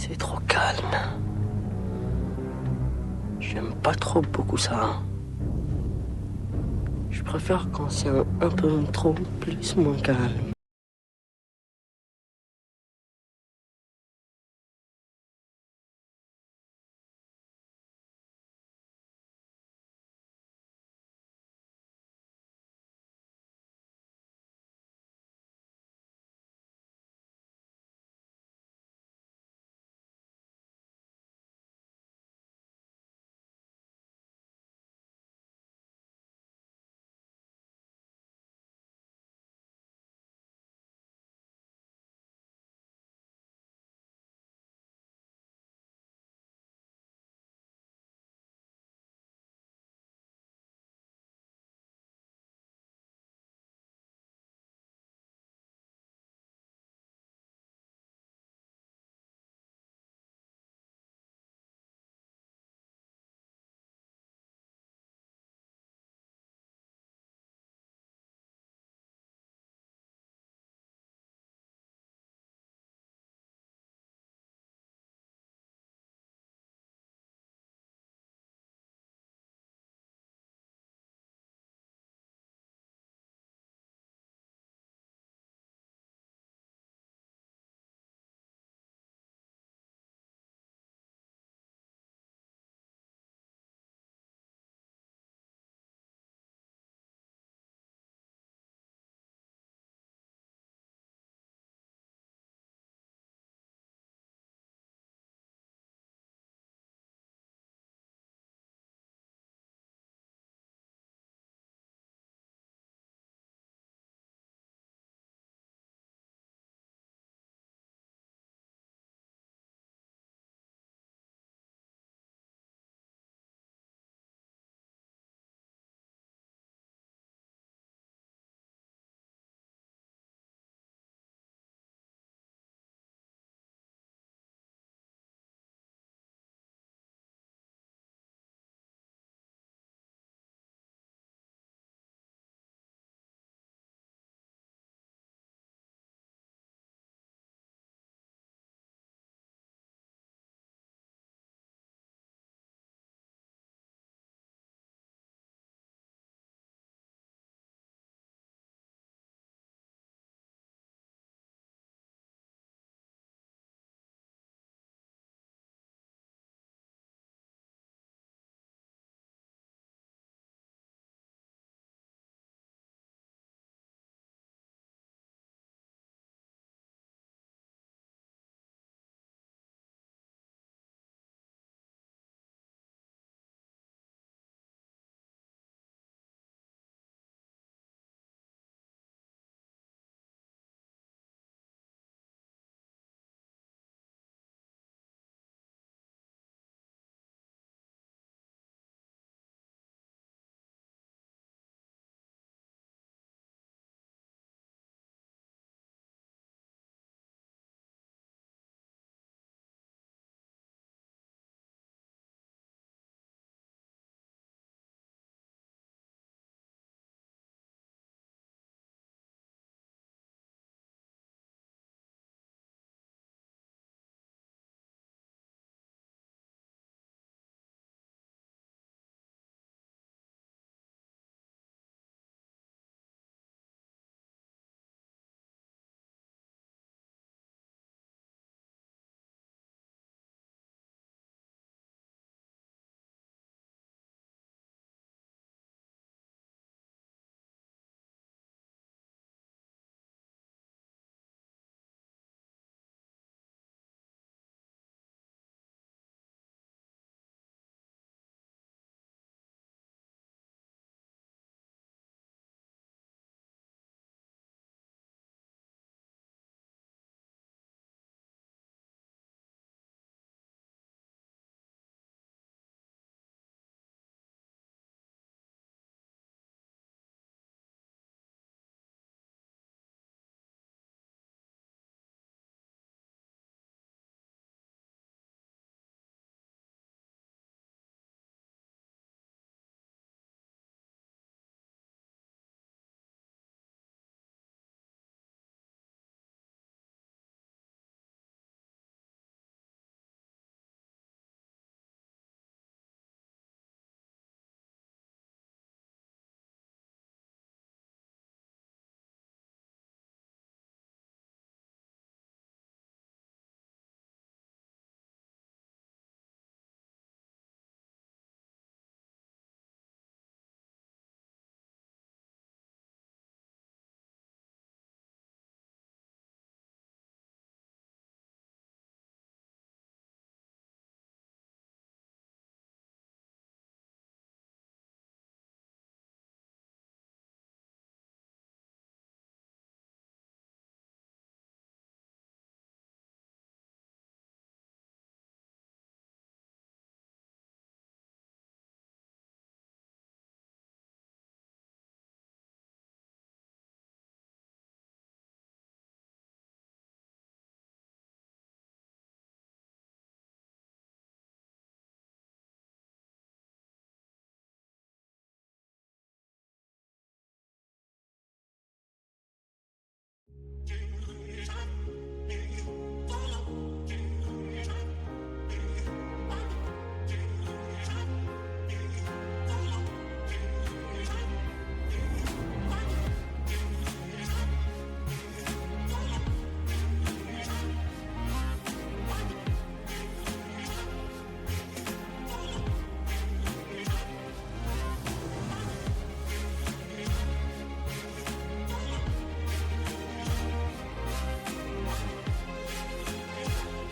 C'est trop calme. J'aime pas trop beaucoup ça. Je préfère quand c'est un peu trop plus moins calme.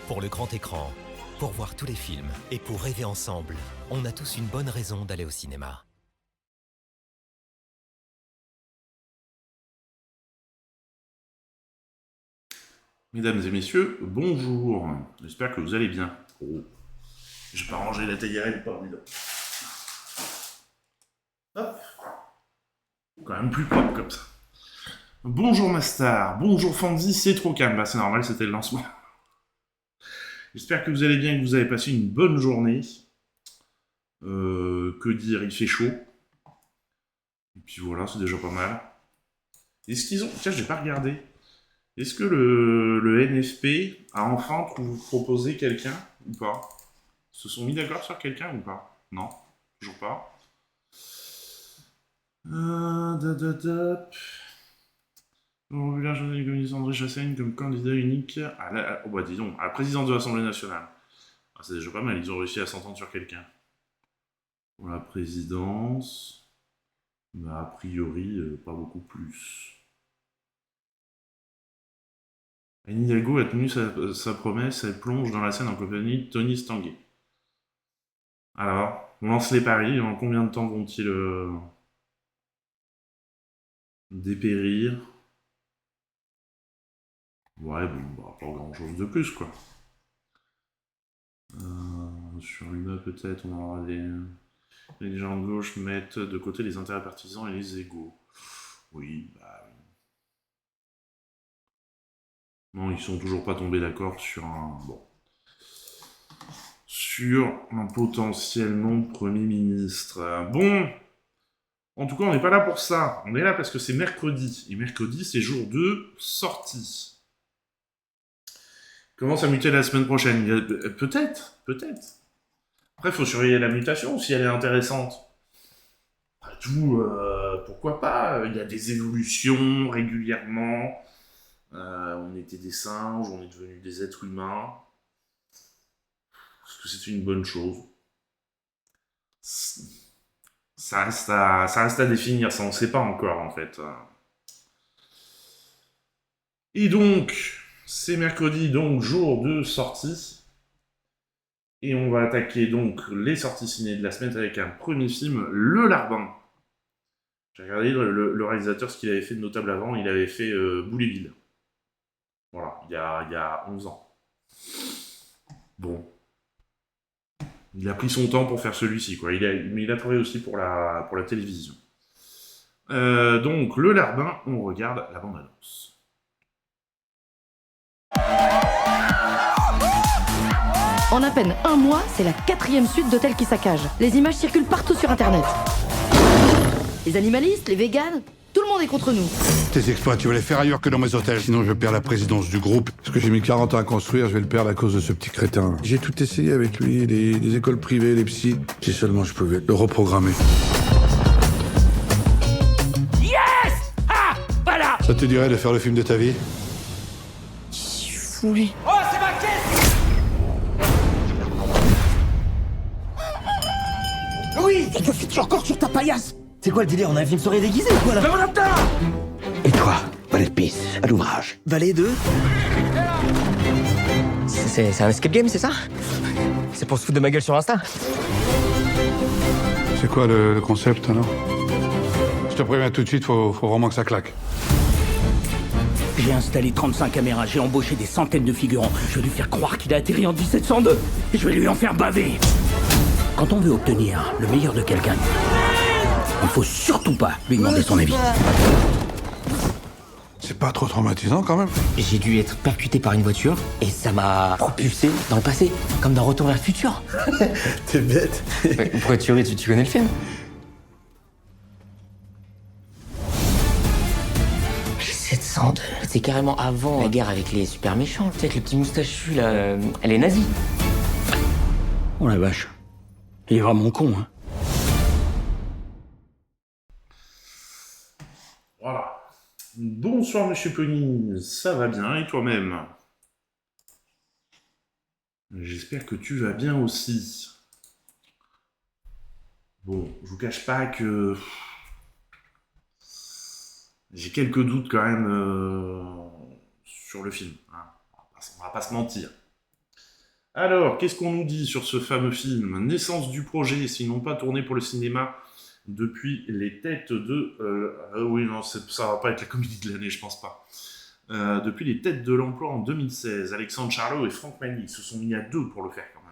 Pour le grand écran, pour voir tous les films et pour rêver ensemble, on a tous une bonne raison d'aller au cinéma. Mesdames et messieurs, bonjour. J'espère que vous allez bien. Oh, j'ai pas rangé la théière, elle est pas évident. Hop. Quand même plus propre comme ça. Bonjour Mastar, bonjour Fandy, c'est trop calme. Bah c'est normal, c'était le lancement. J'espère que vous allez bien et que vous avez passé une bonne journée. Que dire, il fait chaud. Et puis voilà, c'est déjà pas mal. Est-ce qu'ils ont... Tiens, j'ai pas regardé. Est-ce que le NFP a enfin proposé quelqu'un ou pas? Ils se sont mis d'accord sur quelqu'un ou pas? Non, toujours pas. On vu la journée du communiste André Chassaigne comme candidat unique à la, dis donc, à la présidence de l'Assemblée nationale. Ah, c'est déjà pas mal, ils ont réussi à s'entendre sur quelqu'un. Pour la présidence, mais a priori, pas beaucoup plus. Anne Hidalgo a tenu sa promesse, elle plonge dans la scène en compagnie de Tony Stanguet. Alors, on lance les paris, en combien de temps vont-ils dépérir? Ouais, bon, bah, pas grand-chose de plus, quoi. Sur l'UMA, peut-être, on aura les gens de gauche mettent de côté les intérêts partisans et les égaux. Oui, bah... Non, ils sont toujours pas tombés d'accord sur un... Bon. Sur un potentiellement Premier ministre. Bon, en tout cas, on n'est pas là pour ça. On est là parce que c'est mercredi. Et mercredi, c'est jour de sortie. Comment ça muter la semaine prochaine? Peut-être. Après, il faut surveiller la mutation si elle est intéressante. Après tout, pourquoi pas? Il y a des évolutions régulièrement. On était des singes, on est devenus des êtres humains. Est-ce que c'est une bonne chose? Ça reste à définir, ça on sait pas encore en fait. Et donc, c'est mercredi, donc jour de sortie. Et on va attaquer donc les sorties ciné de la semaine avec un premier film, Le Larbin. J'ai regardé le réalisateur, ce qu'il avait fait de notable avant, il avait fait Bouléville. Voilà, il y a 11 ans. Bon. Il a pris son temps pour faire celui-ci, quoi. Mais il a travaillé aussi pour la télévision. Donc, Le Larbin, on regarde la bande-annonce. En à peine un mois, c'est la 4e suite d'hôtels qui saccagent. Les images circulent partout sur Internet. Les animalistes, les véganes, tout le monde est contre nous. Tes exploits, tu vas les faire ailleurs que dans mes hôtels. Sinon, je perds la présidence du groupe. Ce que j'ai mis 40 ans à construire, je vais le perdre à cause de ce petit crétin. J'ai tout essayé avec lui, les écoles privées, les psys. Si seulement je pouvais le reprogrammer. Yes! Ah! Voilà! Ça te dirait de faire le film de ta vie? Oui. Oh, c'est ma caisse! Oui! Et que fais-tu encore sur ta paillasse? C'est quoi le délire? On a un film soirée déguisé ou quoi là? Fais-moi l'apta! Et toi, valet de pisse, à l'ouvrage. Valet de... C'est un escape game, c'est ça? C'est pour se foutre de ma gueule sur Insta? C'est quoi le concept, alors? Je te préviens tout de suite, faut vraiment que ça claque. J'ai installé 35 caméras, j'ai embauché des centaines de figurants. Je vais lui faire croire qu'il a atterri en 1702. Et je vais lui en faire baver. Quand on veut obtenir le meilleur de quelqu'un, il faut surtout pas lui demander son avis. C'est pas trop traumatisant, quand même? J'ai dû être percuté par une voiture et ça m'a propulsé dans le passé, comme dans Retour vers le futur. T'es bête. Pourquoi tu ris? Tu connais le film? C'est carrément avant la guerre avec les super méchants. Tu sais, avec le petit moustachu, là, elle est nazie. Oh la vache. Il est vraiment con, hein. Voilà. Bonsoir, monsieur Pony. Ça va bien, et toi-même? J'espère que tu vas bien aussi. Bon, je vous cache pas que... J'ai quelques doutes quand même sur le film. Hein. On va pas se mentir. Alors, qu'est-ce qu'on nous dit sur ce fameux film? Naissance du projet, sinon pas tourné pour le cinéma depuis les têtes de... oui, non, ça va pas être la comédie de l'année, je pense pas. Depuis les têtes de l'emploi en 2016, Alexandre Charlot et Franck Magny se sont mis à deux pour le faire quand même.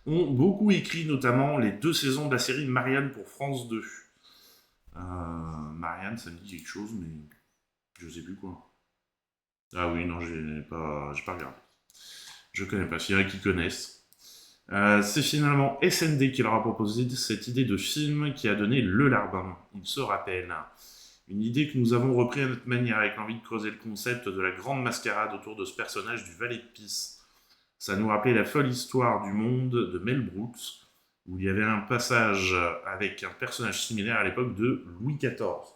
Ont beaucoup écrit notamment les 2 saisons de la série Marianne pour France 2. Marianne, ça me dit quelque chose, mais je sais plus quoi. Ah oui, non, j'ai pas regardé. Je connais pas, s'il y en a qui connaissent. C'est finalement SND qui leur a proposé cette idée de film qui a donné Le Larbin. Il se rappelle. Une idée que nous avons repris à notre manière avec l'envie de creuser le concept de la grande mascarade autour de ce personnage du valet de Pisse. Ça nous rappelait la folle histoire du monde de Mel Brooks, où il y avait un passage avec un personnage similaire à l'époque de Louis XIV.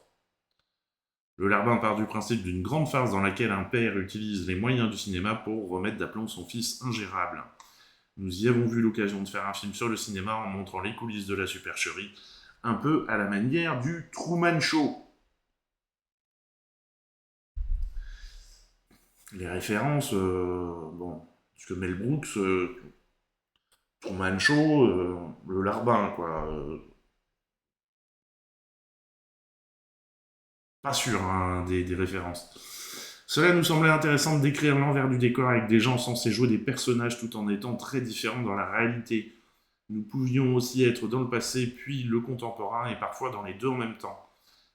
Le Larbin part du principe d'une grande farce dans laquelle un père utilise les moyens du cinéma pour remettre d'aplomb son fils ingérable. Nous y avons vu l'occasion de faire un film sur le cinéma en montrant les coulisses de la supercherie, un peu à la manière du Truman Show. Les références, bon, parce que Mel Brooks, Truman Show, le Larbin, quoi. Pas sûr, hein, des références. Cela nous semblait intéressant de décrire l'envers du décor avec des gens censés jouer des personnages tout en étant très différents dans la réalité. Nous pouvions aussi être dans le passé, puis le contemporain, et parfois dans les deux en même temps.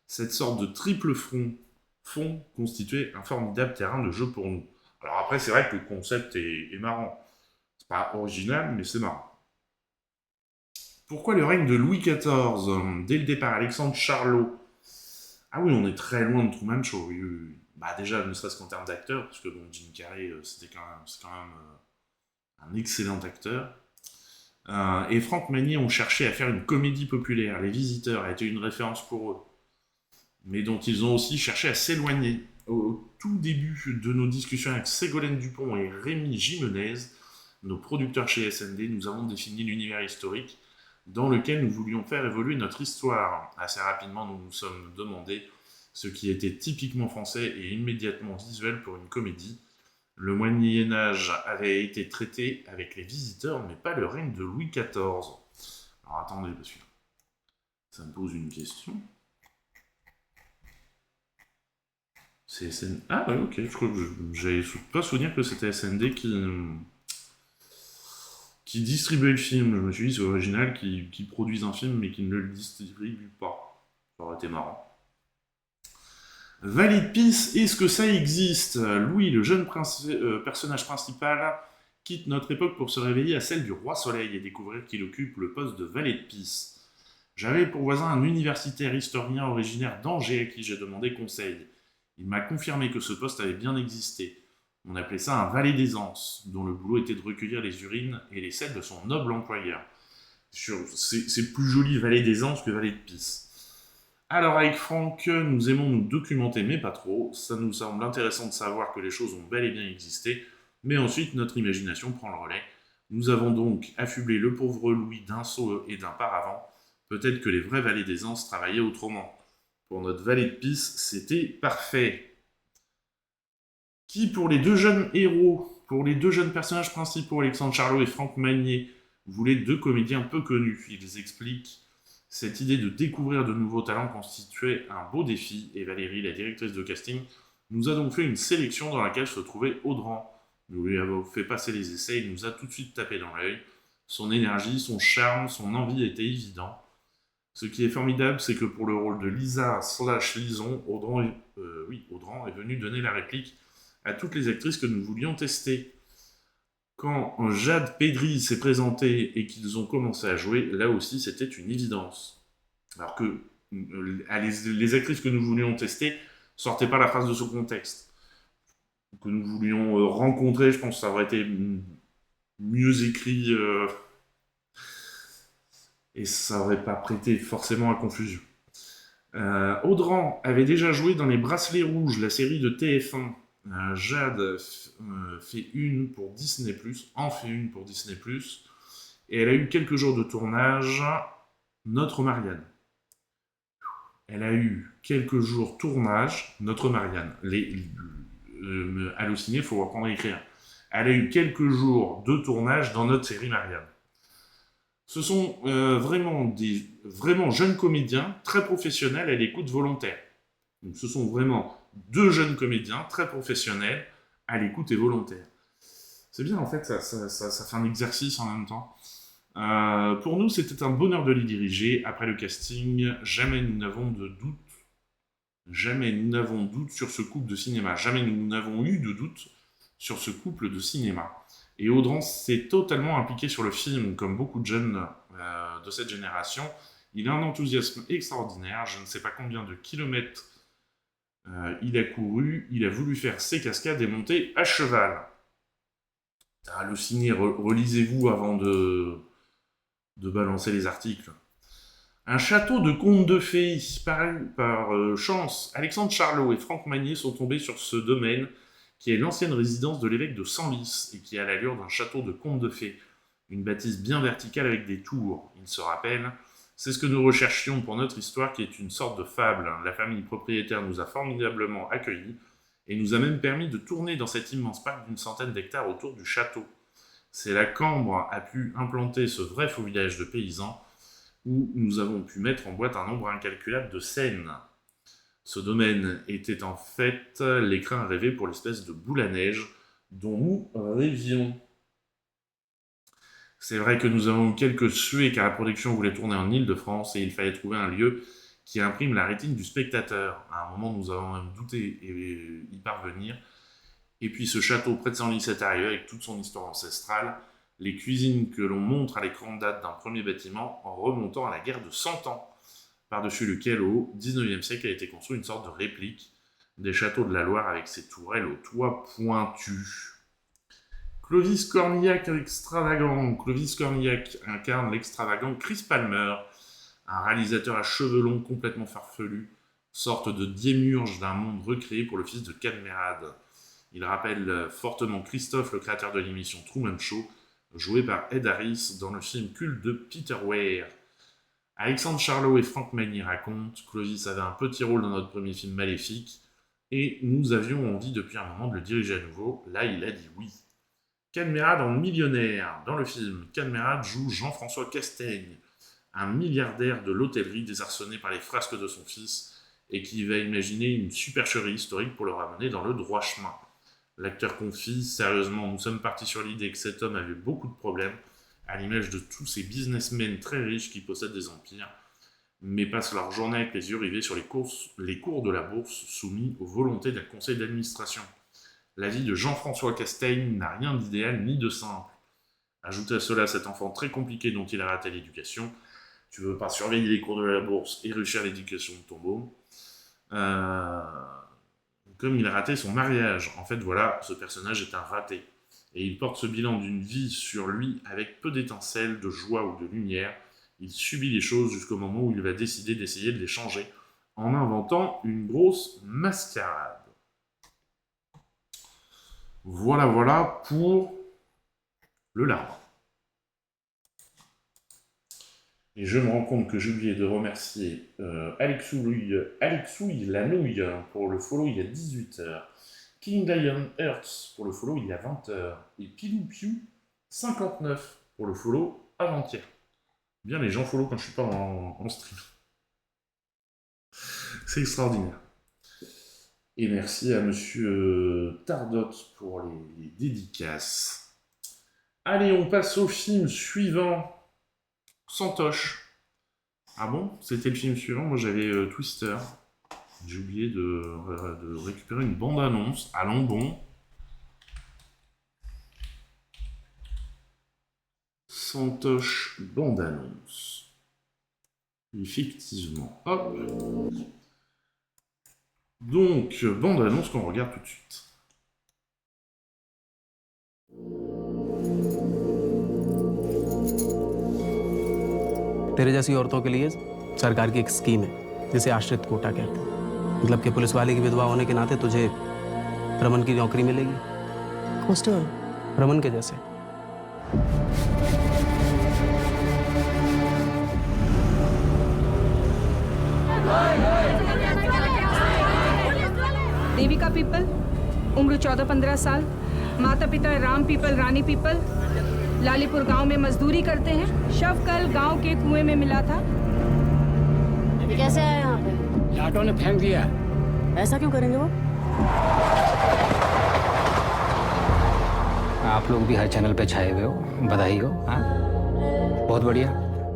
Cette sorte de triple fond constituait un formidable terrain de jeu pour nous. Alors après, c'est vrai que le concept est marrant. C'est pas original, mais c'est marrant. Pourquoi le règne de Louis XIV? Dès le départ, Alexandre Charlot. Ah oui, on est très loin de Truman Show. Oui. Bah déjà, ne serait-ce qu'en termes d'acteurs, parce que bon, Jim Carrey, c'est quand même un excellent acteur. Et Franck Magny ont cherché à faire une comédie populaire. Les Visiteurs a été une référence pour eux, mais dont ils ont aussi cherché à s'éloigner. Au tout début de nos discussions avec Ségolène Dupont et Rémi Gimenez, nos producteurs chez SND, nous avons défini l'univers historique dans lequel nous voulions faire évoluer notre histoire. Assez rapidement, nous nous sommes demandé ce qui était typiquement français et immédiatement visuel pour une comédie. Le Moyen-Âge avait été traité avec les Visiteurs, mais pas le règne de Louis XIV. Alors attendez, parce que ça me pose une question. C'est SND. Ah ouais, ok, je crois que j'avais pas souvenir que c'était SND qui distribuait le film. Je me suis dit, c'est original qui produisent un film mais qui ne le distribuent pas. Ça aurait été marrant. Valet de Pisse, est-ce que ça existe? Louis, le jeune personnage principal, quitte notre époque pour se réveiller à celle du Roi Soleil et découvrir qu'il occupe le poste de valet de Pisse. J'avais pour voisin un universitaire historien originaire d'Angers à qui j'ai demandé conseil. Il m'a confirmé que ce poste avait bien existé. On appelait ça un valet d'aisance, dont le boulot était de recueillir les urines et les selles de son noble employeur. C'est plus joli valet d'aisance que valet de Pisse. Alors avec Franck, nous aimons nous documenter, mais pas trop. Ça nous semble intéressant de savoir que les choses ont bel et bien existé, mais ensuite notre imagination prend le relais. Nous avons donc affublé le pauvre Louis d'un sceau et d'un paravent. Peut-être que les vrais valets d'aisance travaillaient autrement. Pour notre valet de Pisse, c'était parfait. Qui, pour les deux jeunes héros, pour les deux jeunes personnages principaux, Alexandre Charlot et Franck Magny, voulaient deux comédiens peu connus. Ils expliquent: cette idée de découvrir de nouveaux talents constituait un beau défi, et Valérie, la directrice de casting, nous a donc fait une sélection dans laquelle se trouvait Audran. Nous lui avons fait passer les essais, il nous a tout de suite tapé dans l'œil. Son énergie, son charme, son envie étaient évidents. Ce qui est formidable, c'est que pour le rôle de Lisa/Lison, Audran est venu donner la réplique à toutes les actrices que nous voulions tester. Quand Jade Pedry s'est présentée et qu'ils ont commencé à jouer, là aussi c'était une évidence. Alors que les actrices que nous voulions tester sortaient pas la phrase de ce contexte. Que nous voulions rencontrer, je pense que ça aurait été mieux écrit et ça aurait pas prêté forcément à confusion. Audran avait déjà joué dans Les Bracelets Rouges, la série de TF1. Jade fait une pour Disney+, en fait une pour Disney+, et elle a eu quelques jours de tournage, Notre Marianne. Elle a eu quelques jours tournage, Notre Marianne. Allociné, il faut reprendre à écrire. Elle a eu quelques jours de tournage dans notre série Marianne. Ce sont vraiment jeunes comédiens, très professionnels à l'écoute volontaire. Donc, ce sont vraiment 2 jeunes comédiens très professionnels à l'écoute et volontaire. C'est bien, en fait, ça fait un exercice en même temps. Pour nous, c'était un bonheur de les diriger. Après le casting, jamais nous n'avons de doute. Jamais nous n'avons doute sur ce couple de cinéma. Jamais nous n'avons eu de doute sur ce couple de cinéma. Et Audran s'est totalement impliqué sur le film, comme beaucoup de jeunes de cette génération. Il a un enthousiasme extraordinaire. Je ne sais pas combien de kilomètres il a couru. Il a voulu faire ses cascades et monter à cheval. Halluciné, relisez-vous avant de balancer les articles. Un château de contes de fées, par chance, Alexandre Charlot et Franck Magnier sont tombés sur ce domaine qui est l'ancienne résidence de l'évêque de Senlis et qui a l'allure d'un château de contes de fées. Une bâtisse bien verticale avec des tours, il se rappelle. C'est ce que nous recherchions pour notre histoire qui est une sorte de fable. La famille propriétaire nous a formidablement accueillis et nous a même permis de tourner dans cet immense parc d'une centaine d'hectares autour du château. C'est là qu'Ambre a pu implanter ce vrai faux village de paysans où nous avons pu mettre en boîte un nombre incalculable de scènes. Ce domaine était en fait l'écrin rêvé pour l'espèce de boule à neige dont nous rêvions. C'est vrai que nous avons eu quelques suées car la production voulait tourner en Île-de-France et il fallait trouver un lieu qui imprime la rétine du spectateur. À un moment, nous avons même douté y parvenir. Et puis ce château près de Senlis est arrivé avec toute son histoire ancestrale, les cuisines que l'on montre à l'écran datent d'un premier bâtiment en remontant à la guerre de 100 ans, par-dessus lequel au XIXe siècle a été construit une sorte de réplique des châteaux de la Loire avec ses tourelles au toit pointu. Clovis Cornillac extravagant. Clovis Cornillac incarne l'extravagant Chris Palmer, un réalisateur à cheveux longs complètement farfelu, sorte de démiurge d'un monde recréé pour le fils de Cadmerade. Il rappelle fortement Christophe, le créateur de l'émission Truman Show, joué par Ed Harris dans le film culte de Peter Weir. Alexandre Charlot et Franck Magnier racontent, Clovis avait un petit rôle dans notre premier film Maléfique, et nous avions envie depuis un moment de le diriger à nouveau. Là, il a dit oui. Cadmerade en millionnaire. Dans le film, Cadmerade joue Jean-François Castaigne, un milliardaire de l'hôtellerie désarçonné par les frasques de son fils, et qui va imaginer une supercherie historique pour le ramener dans le droit chemin. L'acteur confie, sérieusement, nous sommes partis sur l'idée que cet homme avait beaucoup de problèmes, à l'image de tous ces businessmen très riches qui possèdent des empires, mais passent leur journée avec les yeux rivés sur les cours de la bourse soumis aux volontés d'un conseil d'administration. La vie de Jean-François Castaigne n'a rien d'idéal ni de simple. Ajoutez à cela cet enfant très compliqué dont il a raté l'éducation. Tu veux pas surveiller les cours de la bourse et réussir l'éducation de ton môme. Comme il a raté son mariage. En fait, voilà, ce personnage est un raté. Et il porte ce bilan d'une vie sur lui avec peu d'étincelles, de joie ou de lumière. Il subit les choses jusqu'au moment où il va décider d'essayer de les changer en inventant une grosse mascarade. Voilà pour le larron. Et je me rends compte que j'ai oublié de remercier Alexouille Lanouille pour le follow il y a 18h, King Lion Hertz pour le follow il y a 20h, et Pilou Piou 59 pour le follow avant-hier. Bien, les gens follow quand je suis pas en stream. C'est extraordinaire. Et merci à monsieur Tardot pour les dédicaces. Allez, on passe au film suivant. Santoche. Ah bon? C'était le film suivant? Moi j'avais Twister. J'ai oublié de récupérer une bande-annonce. Allons bon. Santoche bande-annonce. Effectivement. Hop. Donc, bande-annonce qu'on regarde tout de suite. तेरे जैसी औरतों के लिए सरकार की एक स्कीम है जिसे आश्रित कोटा कहते हैं। मतलब कि पुलिस वाले की विधवा होने के नाते तुझे रमन की नौकरी मिलेगी। कॉन्स्टेबल रमन के जैसे। देवी का पीपल, उम्र 14-15 साल, माता पिता राम पीपल रानी पीपल लालीपुर गांव में मजदूरी करते हैं। शव कल गांव के कुएं में मिला था। ये कैसे आया यहाँ पे? लाटों ने फेंक दिया। ऐसा क्यों करेंगे वो? आप लोग भी हर चैनल पे छाए हुए हो, बधाई हो। हाँ, बहुत बढ़िया,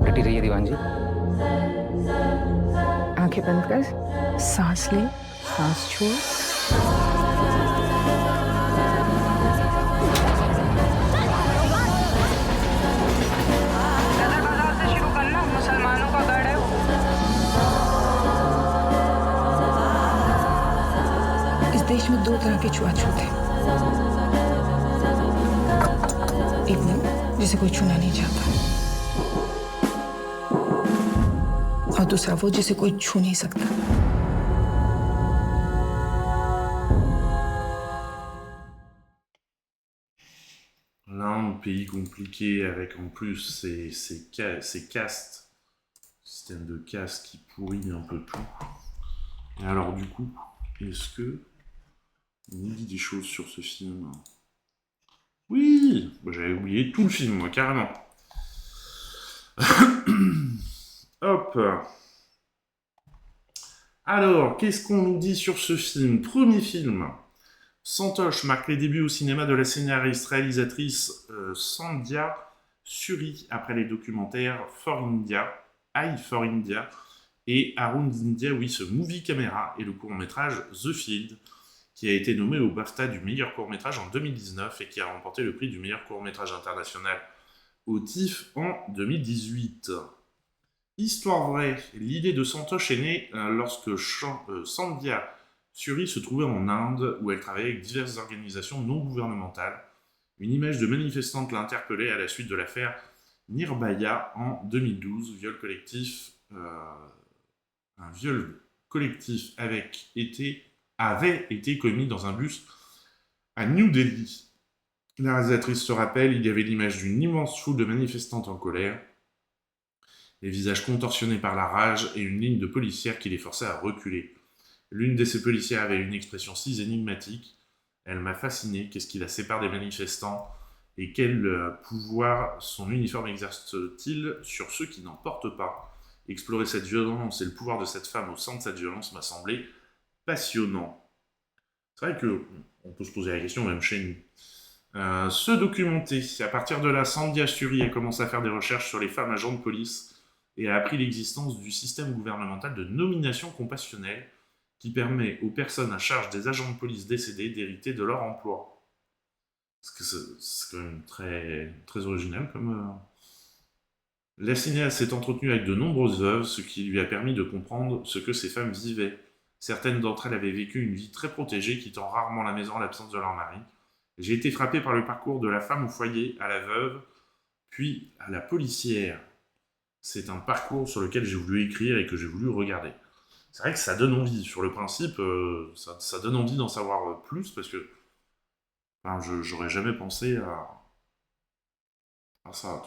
डटी रहिए दीवान जी। आंखें बंद कर, सांस ले, सांस छोड़। मुसलमानों का गढ़ है। इस देश में दो तरह के छुआछूत हैं। एक वो जिसे कोई छूना नहीं चाहता, और दूसरा वो जिसे कोई छू नहीं सकता। L'Inde, pays compliqué avec en plus ces castes, système de caste qui pourrit un peu tout. Et alors du coup, est-ce que on nous dit des choses sur ce film? Oui, j'avais oublié tout le film, moi, carrément. Hop. Alors, qu'est-ce qu'on nous dit sur ce film? Premier film. Santosh marque les débuts au cinéma de la scénariste-réalisatrice Sandhya Suri après les documentaires For India, Eye for India et Around India with a Movie Camera et le court-métrage The Field, qui a été nommé au BAFTA du meilleur court-métrage en 2019 et qui a remporté le prix du meilleur court-métrage international au TIFF en 2018. Histoire vraie, l'idée de Santosh est née lorsque Sandhya Suri se trouvait en Inde où elle travaillait avec diverses organisations non gouvernementales. Une image de manifestante l'a interpellée à la suite de l'affaire Nirbhaya en 2012, un viol collectif avait été commis dans un bus à New Delhi. La réalisatrice se rappelle, il y avait l'image d'une immense foule de manifestantes en colère, les visages contorsionnés par la rage et une ligne de policières qui les forçait à reculer. L'une de ces policières avait une expression si énigmatique. Elle m'a fasciné. Qu'est-ce qui la sépare des manifestants? Et quel pouvoir son uniforme exerce-t-il sur ceux qui n'en portent pas? Explorer cette violence et le pouvoir de cette femme au sein de cette violence m'a semblé passionnant. C'est vrai qu'on peut se poser la question, même chez nous. Se documenter. À partir de là, Sandhya Suri a commencé à faire des recherches sur les femmes agents de police et a appris l'existence du système gouvernemental de nomination compassionnelle qui permet aux personnes à charge des agents de police décédés d'hériter de leur emploi. Parce que c'est quand même très, très original comme... La cinéaste s'est entretenue avec de nombreuses œuvres, ce qui lui a permis de comprendre ce que ces femmes vivaient. Certaines d'entre elles avaient vécu une vie très protégée, quittant rarement la maison en l'absence de leur mari. J'ai été frappé par le parcours de la femme au foyer, à la veuve, puis à la policière. C'est un parcours sur lequel j'ai voulu écrire et que j'ai voulu regarder. C'est vrai que ça donne envie. Sur le principe, ça donne envie d'en savoir plus, parce que j'aurais jamais pensé à ça.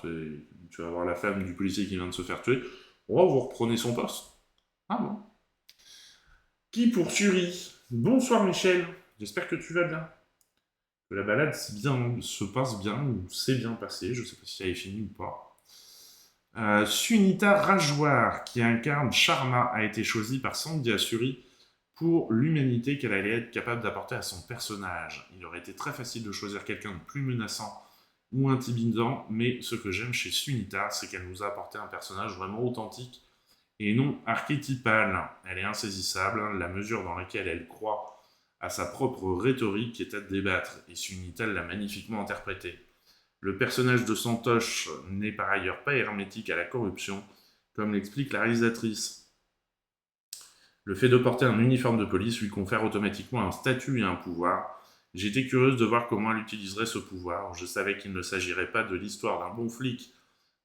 Tu vas voir la femme du policier qui vient de se faire tuer. Oh, vous reprenez son poste. Ah bon. Qui pour Suri? Bonsoir Michel, j'espère que tu vas bien. Que la balade se passe bien, ou s'est bien passée, je sais pas si elle est finie ou pas. Sunita Rajwar, qui incarne Sharma, a été choisie par Sandhya Suri pour l'humanité qu'elle allait être capable d'apporter à son personnage. Il aurait été très facile de choisir quelqu'un de plus menaçant ou intimidant, mais ce que j'aime chez Sunita, c'est qu'elle nous a apporté un personnage vraiment authentique et non archétypal. Elle est insaisissable, la mesure dans laquelle elle croit à sa propre rhétorique est à débattre, et Sunita l'a magnifiquement interprétée. Le personnage de Santosh n'est par ailleurs pas hermétique à la corruption, comme l'explique la réalisatrice. Le fait de porter un uniforme de police lui confère automatiquement un statut et un pouvoir. J'étais curieuse de voir comment elle utiliserait ce pouvoir. Je savais qu'il ne s'agirait pas de l'histoire d'un bon flic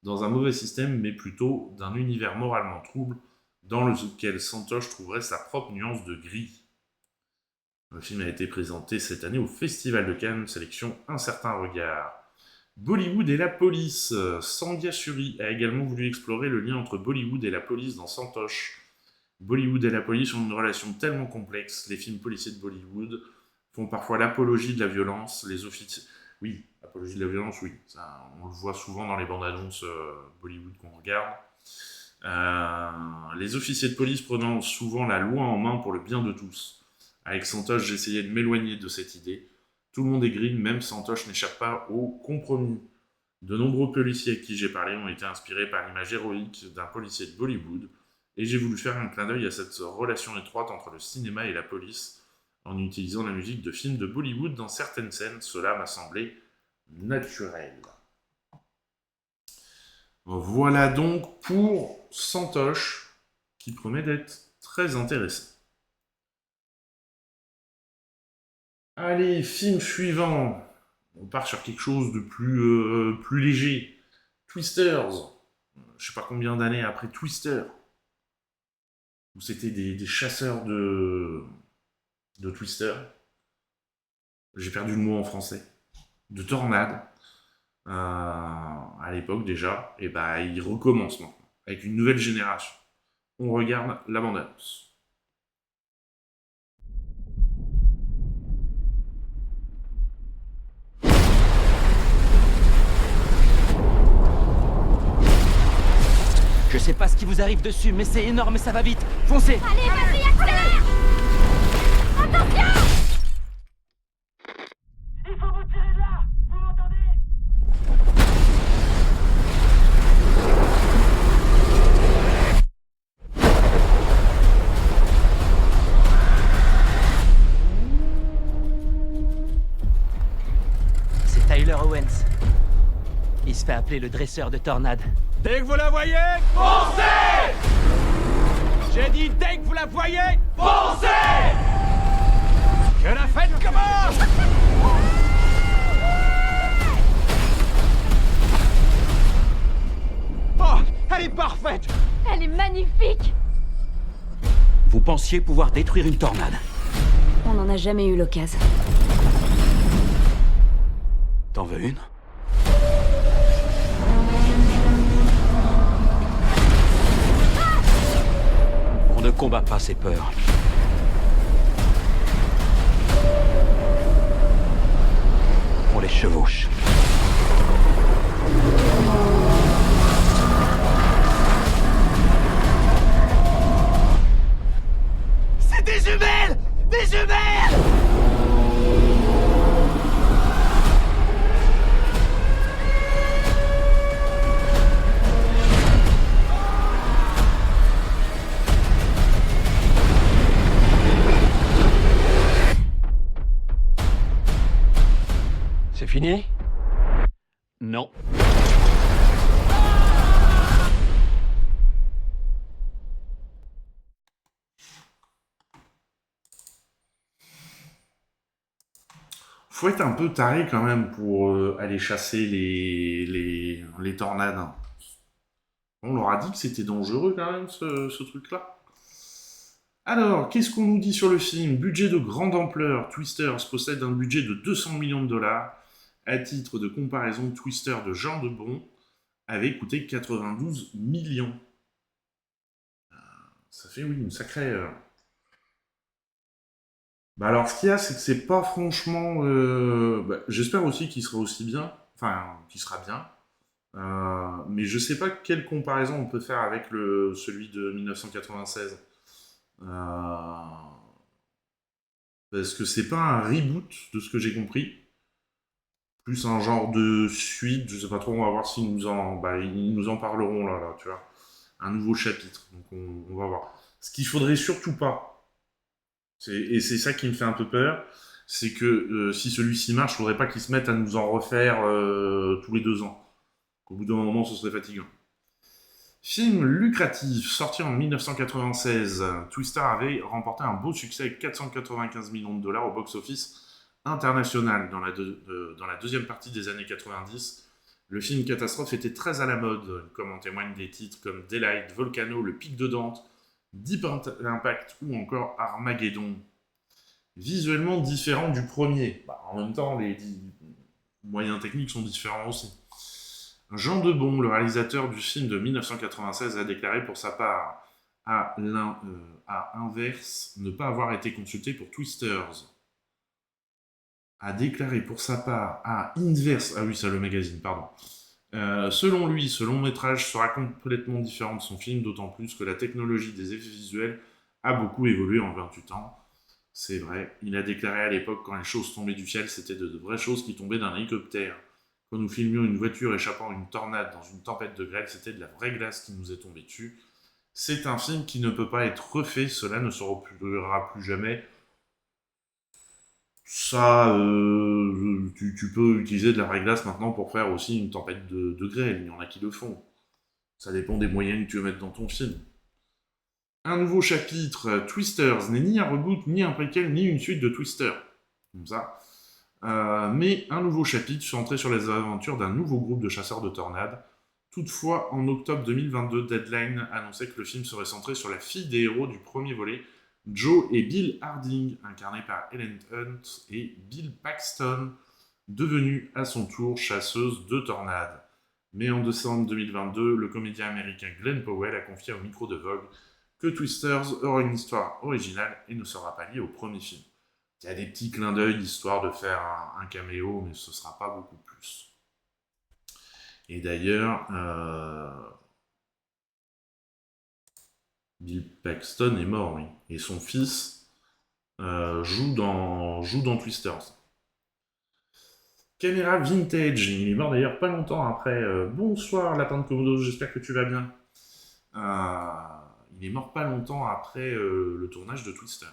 dans un mauvais système, mais plutôt d'un univers moralement trouble dans lequel Santosh trouverait sa propre nuance de gris. Le film a été présenté cette année au Festival de Cannes, sélection Un certain regard. Bollywood et la police. Sandhya Suri a également voulu explorer le lien entre Bollywood et la police dans Santosh. Bollywood et la police ont une relation tellement complexe. Les films policiers de Bollywood font parfois l'apologie de la violence. Les officiers... Oui, apologie de la violence, oui. Ça, on le voit souvent dans les bandes annonces Bollywood qu'on regarde. Les officiers de police prenant souvent la loi en main pour le bien de tous. Avec Santosh, j'essayais de m'éloigner de cette idée. Tout le monde est green, même Santosh n'échappe pas au compromis. De nombreux policiers avec qui j'ai parlé ont été inspirés par l'image héroïque d'un policier de Bollywood, et j'ai voulu faire un clin d'œil à cette relation étroite entre le cinéma et la police, en utilisant la musique de films de Bollywood dans certaines scènes. Cela m'a semblé naturel. Voilà donc pour Santosh, qui promet d'être très intéressant. Allez, film suivant. On part sur quelque chose de plus léger. Twisters. Je sais pas combien d'années après Twister. Où c'était des chasseurs de Twister. J'ai perdu le mot en français. De tornades. À l'époque déjà. Et bah, il recommence maintenant. Avec une nouvelle génération. On regarde la bande-annonce. Je sais pas ce qui vous arrive dessus, mais c'est énorme et ça va vite. Foncez! Allez, vas-y, accélère! Attention! Il faut vous tirer de là! Vous m'entendez? C'est Tyler Owens. Il se fait appeler le dresseur de tornades. Dès que vous la voyez, foncez! J'ai dit dès que vous la voyez, foncez! Que la fête commence! Oh, elle est parfaite! Elle est magnifique! Vous pensiez pouvoir détruire une tornade? On n'en a jamais eu l'occasion. T'en veux une? On ne combat pas ses peurs. On les chevauche. C'est des jumelles! Des jumelles! C'est fini? Non. Faut être un peu taré quand même pour aller chasser les tornades. On leur a dit que c'était dangereux quand même ce truc-là. Alors, qu'est-ce qu'on nous dit sur le film? Budget de grande ampleur. Twisters possède un budget de 200 millions de dollars. À titre de comparaison, Twister de Jean de Bon avait coûté 92 millions. Ça fait, oui, une sacrée... Bah alors, ce qu'il y a, c'est que c'est pas franchement... j'espère aussi qu'il sera aussi bien. Enfin, qu'il sera bien. Mais je sais pas quelle comparaison on peut faire avec celui de 1996. Parce que c'est pas un reboot, de ce que j'ai compris. Plus un genre de suite, je sais pas trop, on va voir s'ils nous en parleront là, tu vois. Un nouveau chapitre, donc on va voir. Ce qu'il faudrait surtout pas, et c'est ça qui me fait un peu peur, c'est que si celui-ci marche, il faudrait pas qu'ils se mettent à nous en refaire tous les 2 ans. Au bout d'un moment, ce serait fatigant. Film lucratif, sorti en 1996, Twister avait remporté un beau succès avec 495 millions de dollars au box-office international dans la deuxième partie des années 90. Le film catastrophe était très à la mode, comme en témoignent des titres comme Daylight, Volcano, Le Pic de Dante, Deep Impact ou encore Armageddon. Visuellement différent du premier. En même temps, les moyens techniques sont différents aussi. Jean de Bon, le réalisateur du film de 1996, a déclaré pour sa part à Inverse ne pas avoir été consulté pour Twisters. a déclaré pour sa part à Inverse, ah oui, c'est le magazine, pardon. Selon lui, ce long métrage sera complètement différent de son film, d'autant plus que la technologie des effets visuels a beaucoup évolué en 28 ans. C'est vrai, il a déclaré à l'époque, quand les choses tombaient du ciel, c'était de vraies choses qui tombaient d'un hélicoptère. Quand nous filmions une voiture échappant à une tornade dans une tempête de grêle, c'était de la vraie glace qui nous est tombée dessus. C'est un film qui ne peut pas être refait, cela ne se reproduira plus jamais. Ça, tu peux utiliser de la vraie glace maintenant pour faire aussi une tempête de grêle, il y en a qui le font. Ça dépend des moyens que tu veux mettre dans ton film. Un nouveau chapitre, Twisters, n'est ni un reboot, ni un préquel, ni une suite de Twister. Comme ça. Mais un nouveau chapitre centré sur les aventures d'un nouveau groupe de chasseurs de tornades. Toutefois, en octobre 2022, Deadline annonçait que le film serait centré sur la fille des héros du premier volet, Joe et Bill Harding, incarnés par Helen Hunt et Bill Paxton, devenue à son tour chasseuse de tornades. Mais en décembre 2022, le comédien américain Glenn Powell a confié au micro de Vogue que Twisters aura une histoire originale et ne sera pas lié au premier film. Il y a des petits clins d'œil histoire de faire un caméo, mais ce ne sera pas beaucoup plus. Et d'ailleurs, Bill Paxton est mort, oui. Et son fils joue dans Twisters. Caméra vintage, il est mort d'ailleurs pas longtemps après. Bonsoir Lapin de Komodo, j'espère que tu vas bien. Il est mort pas longtemps après le tournage de Twister.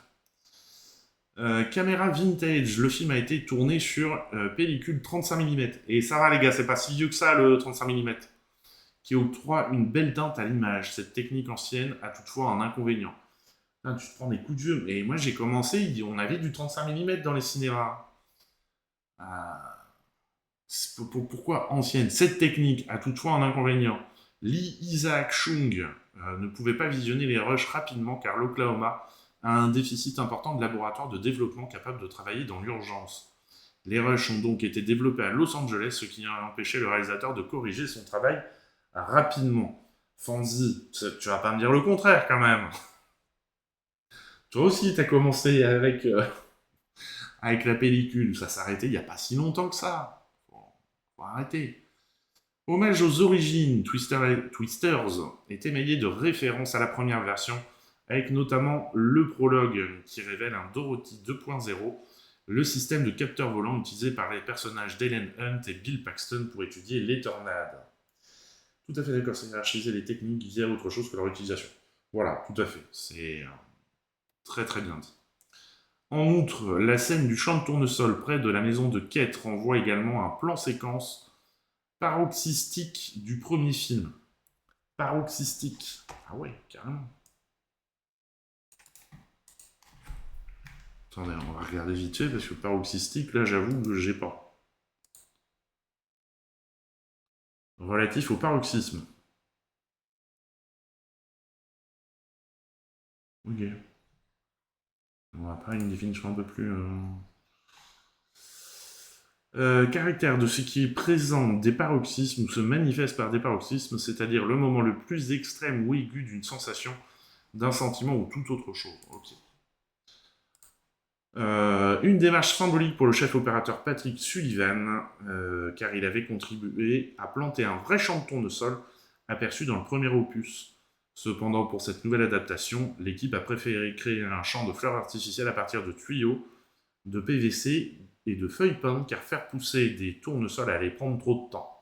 Caméra vintage, le film a été tourné sur pellicule 35 mm. Et ça va les gars, c'est pas si vieux que ça le 35 mm. Qui octroie une belle teinte à l'image. Cette technique ancienne a toutefois un inconvénient. Là, tu te prends des coups de vieux. Et moi j'ai commencé, on avait du 35 mm dans les cinémas. Pourquoi ancienne? Cette technique a toutefois un inconvénient. Lee Isaac Chung ne pouvait pas visionner les rushs rapidement car l'Oklahoma a un déficit important de laboratoires de développement capables de travailler dans l'urgence. Les rushs ont donc été développés à Los Angeles, ce qui a empêché le réalisateur de corriger son travail rapidement. Fonzie, tu vas pas me dire le contraire quand même. Toi aussi, t'as commencé avec la pellicule, ça s'est arrêté il n'y a pas si longtemps que ça. Faut arrêter. Hommage aux origines, Twisters est émaillé de références à la première version, avec notamment le prologue qui révèle un Dorothy 2.0, le système de capteur volant utilisé par les personnages d'Helen Hunt et Bill Paxton pour étudier les tornades. Tout à fait d'accord, c'est hiérarchiser les techniques via autre chose que leur utilisation. Voilà, tout à fait, c'est très très bien dit. En outre, la scène du champ de tournesol près de la maison de Kate renvoie également à un plan séquence paroxystique du premier film. Paroxystique. Ah ouais, carrément. Attendez, on va regarder vite fait, parce que paroxystique, là, j'avoue que j'ai pas. Relatif au paroxysme. Ok. On va pas une définition un peu plus... caractère de ce qui est présent des paroxysmes ou se manifeste par des paroxysmes, c'est-à-dire le moment le plus extrême ou aigu d'une sensation, d'un sentiment ou toute autre chose. Ok. Une démarche symbolique pour le chef opérateur Patrick Sullivan, car il avait contribué à planter un vrai champ de tournesol aperçu dans le premier opus. Cependant, pour cette nouvelle adaptation, l'équipe a préféré créer un champ de fleurs artificielles à partir de tuyaux, de PVC et de feuilles peintes, car faire pousser des tournesols allait prendre trop de temps.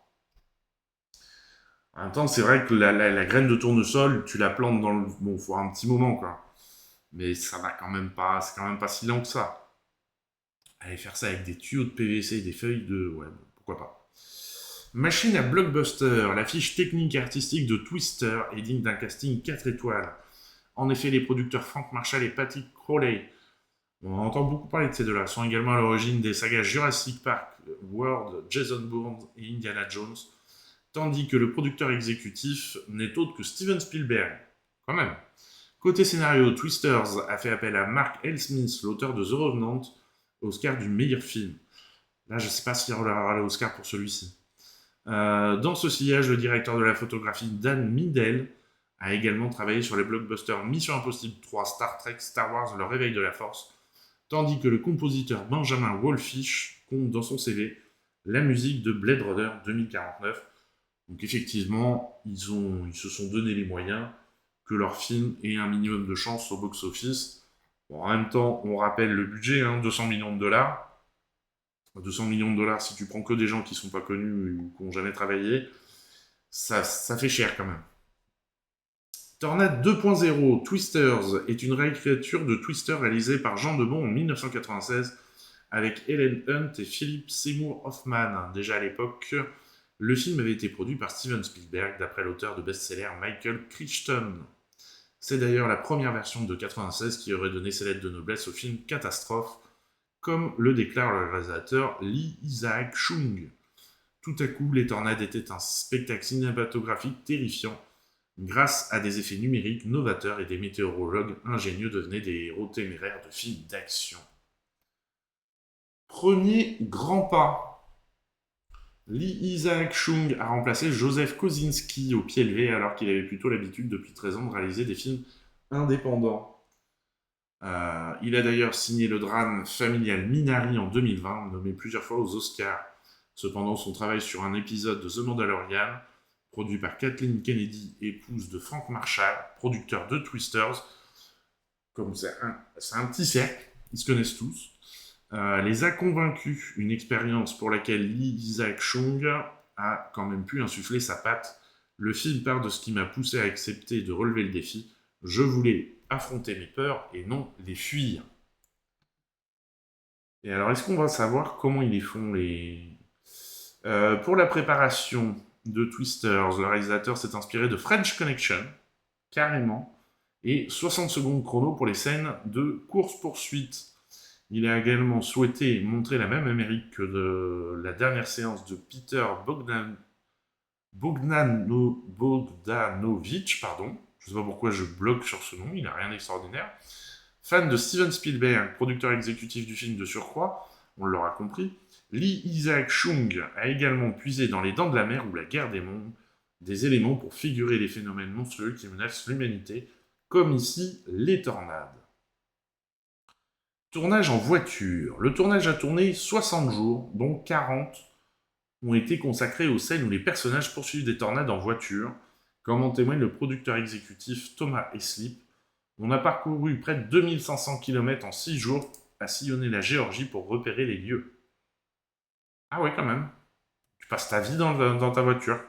En même temps, c'est vrai que la graine de tournesol, tu la plantes dans le... Bon, faut un petit moment, quoi. Mais ça va quand même pas... C'est quand même pas si lent que ça. Aller faire ça avec des tuyaux de PVC et des feuilles de... Ouais, bon, pourquoi pas. Machine à blockbuster, la fiche technique et artistique de Twister est digne d'un casting 4 étoiles. En effet, les producteurs Frank Marshall et Patrick Crowley, on entend beaucoup parler de ces deux-là, sont également à l'origine des sagas Jurassic Park, World, Jason Bourne et Indiana Jones, tandis que le producteur exécutif n'est autre que Steven Spielberg. Quand même. Côté scénario, Twisters a fait appel à Mark L. Smith, l'auteur de The Revenant, Oscar du meilleur film. Là, je ne sais pas s'il aura l'Oscar pour celui-ci. Dans ce sillage, le directeur de la photographie Dan Midell a également travaillé sur les blockbusters Mission Impossible 3, Star Trek, Star Wars, Le Réveil de la Force, tandis que le compositeur Benjamin Wallfisch compte dans son CV la musique de Blade Runner 2049. Donc effectivement, ils se sont donné les moyens que leur film ait un minimum de chance au box-office. Bon, en même temps, on rappelle le budget, 200 millions de dollars. 200 millions de dollars, si tu prends que des gens qui ne sont pas connus ou qui n'ont jamais travaillé, ça fait cher quand même. Tornade 2.0, Twisters, est une réécriture de Twister réalisée par Jean Debon en 1996 avec Helen Hunt et Philip Seymour Hoffman. Déjà à l'époque, le film avait été produit par Steven Spielberg d'après l'auteur de best-seller Michael Crichton. C'est d'ailleurs la première version de 96 qui aurait donné ses lettres de noblesse au film Catastrophe, comme le déclare le réalisateur Lee Isaac Chung. Tout à coup, les tornades étaient un spectacle cinématographique terrifiant. Grâce à des effets numériques novateurs et des météorologues ingénieux devenaient des héros téméraires de films d'action. Premier grand pas. Lee Isaac Chung a remplacé Joseph Kosinski au pied levé alors qu'il avait plutôt l'habitude depuis 13 ans de réaliser des films indépendants. Il a d'ailleurs signé le drame familial Minari en 2020, nommé plusieurs fois aux Oscars. Cependant, son travail sur un épisode de The Mandalorian, produit par Kathleen Kennedy, épouse de Frank Marshall, producteur de Twisters, comme c'est un petit cercle, ils se connaissent tous, les a convaincus, une expérience pour laquelle Lee Isaac Chung a quand même pu insuffler sa patte. Le film part de ce qui m'a poussé à accepter de relever le défi. Je voulais affronter mes peurs et non les fuir. Et alors, est-ce qu'on va savoir comment ils les font pour la préparation de Twisters, le réalisateur s'est inspiré de French Connection, carrément, et 60 secondes chrono pour les scènes de course-poursuite. Il a également souhaité montrer la même Amérique que de la dernière séance de Peter Bogdanovich, pardon. Je ne sais pas pourquoi je bloque sur ce nom, il n'a rien d'extraordinaire. Fan de Steven Spielberg, producteur exécutif du film de surcroît, on l'aura compris, Lee Isaac Chung a également puisé dans Les Dents de la Mer ou La Guerre des Mondes des éléments pour figurer les phénomènes monstrueux qui menacent l'humanité, comme ici les tornades. Tournage en voiture. Le tournage a tourné 60 jours, dont 40 ont été consacrés aux scènes où les personnages poursuivent des tornades en voiture, comme en témoigne le producteur exécutif Thomas Heslip. On a parcouru près de 2500 km en 6 jours à sillonner la Géorgie pour repérer les lieux. Ah ouais, quand même. Tu passes ta vie dans ta voiture.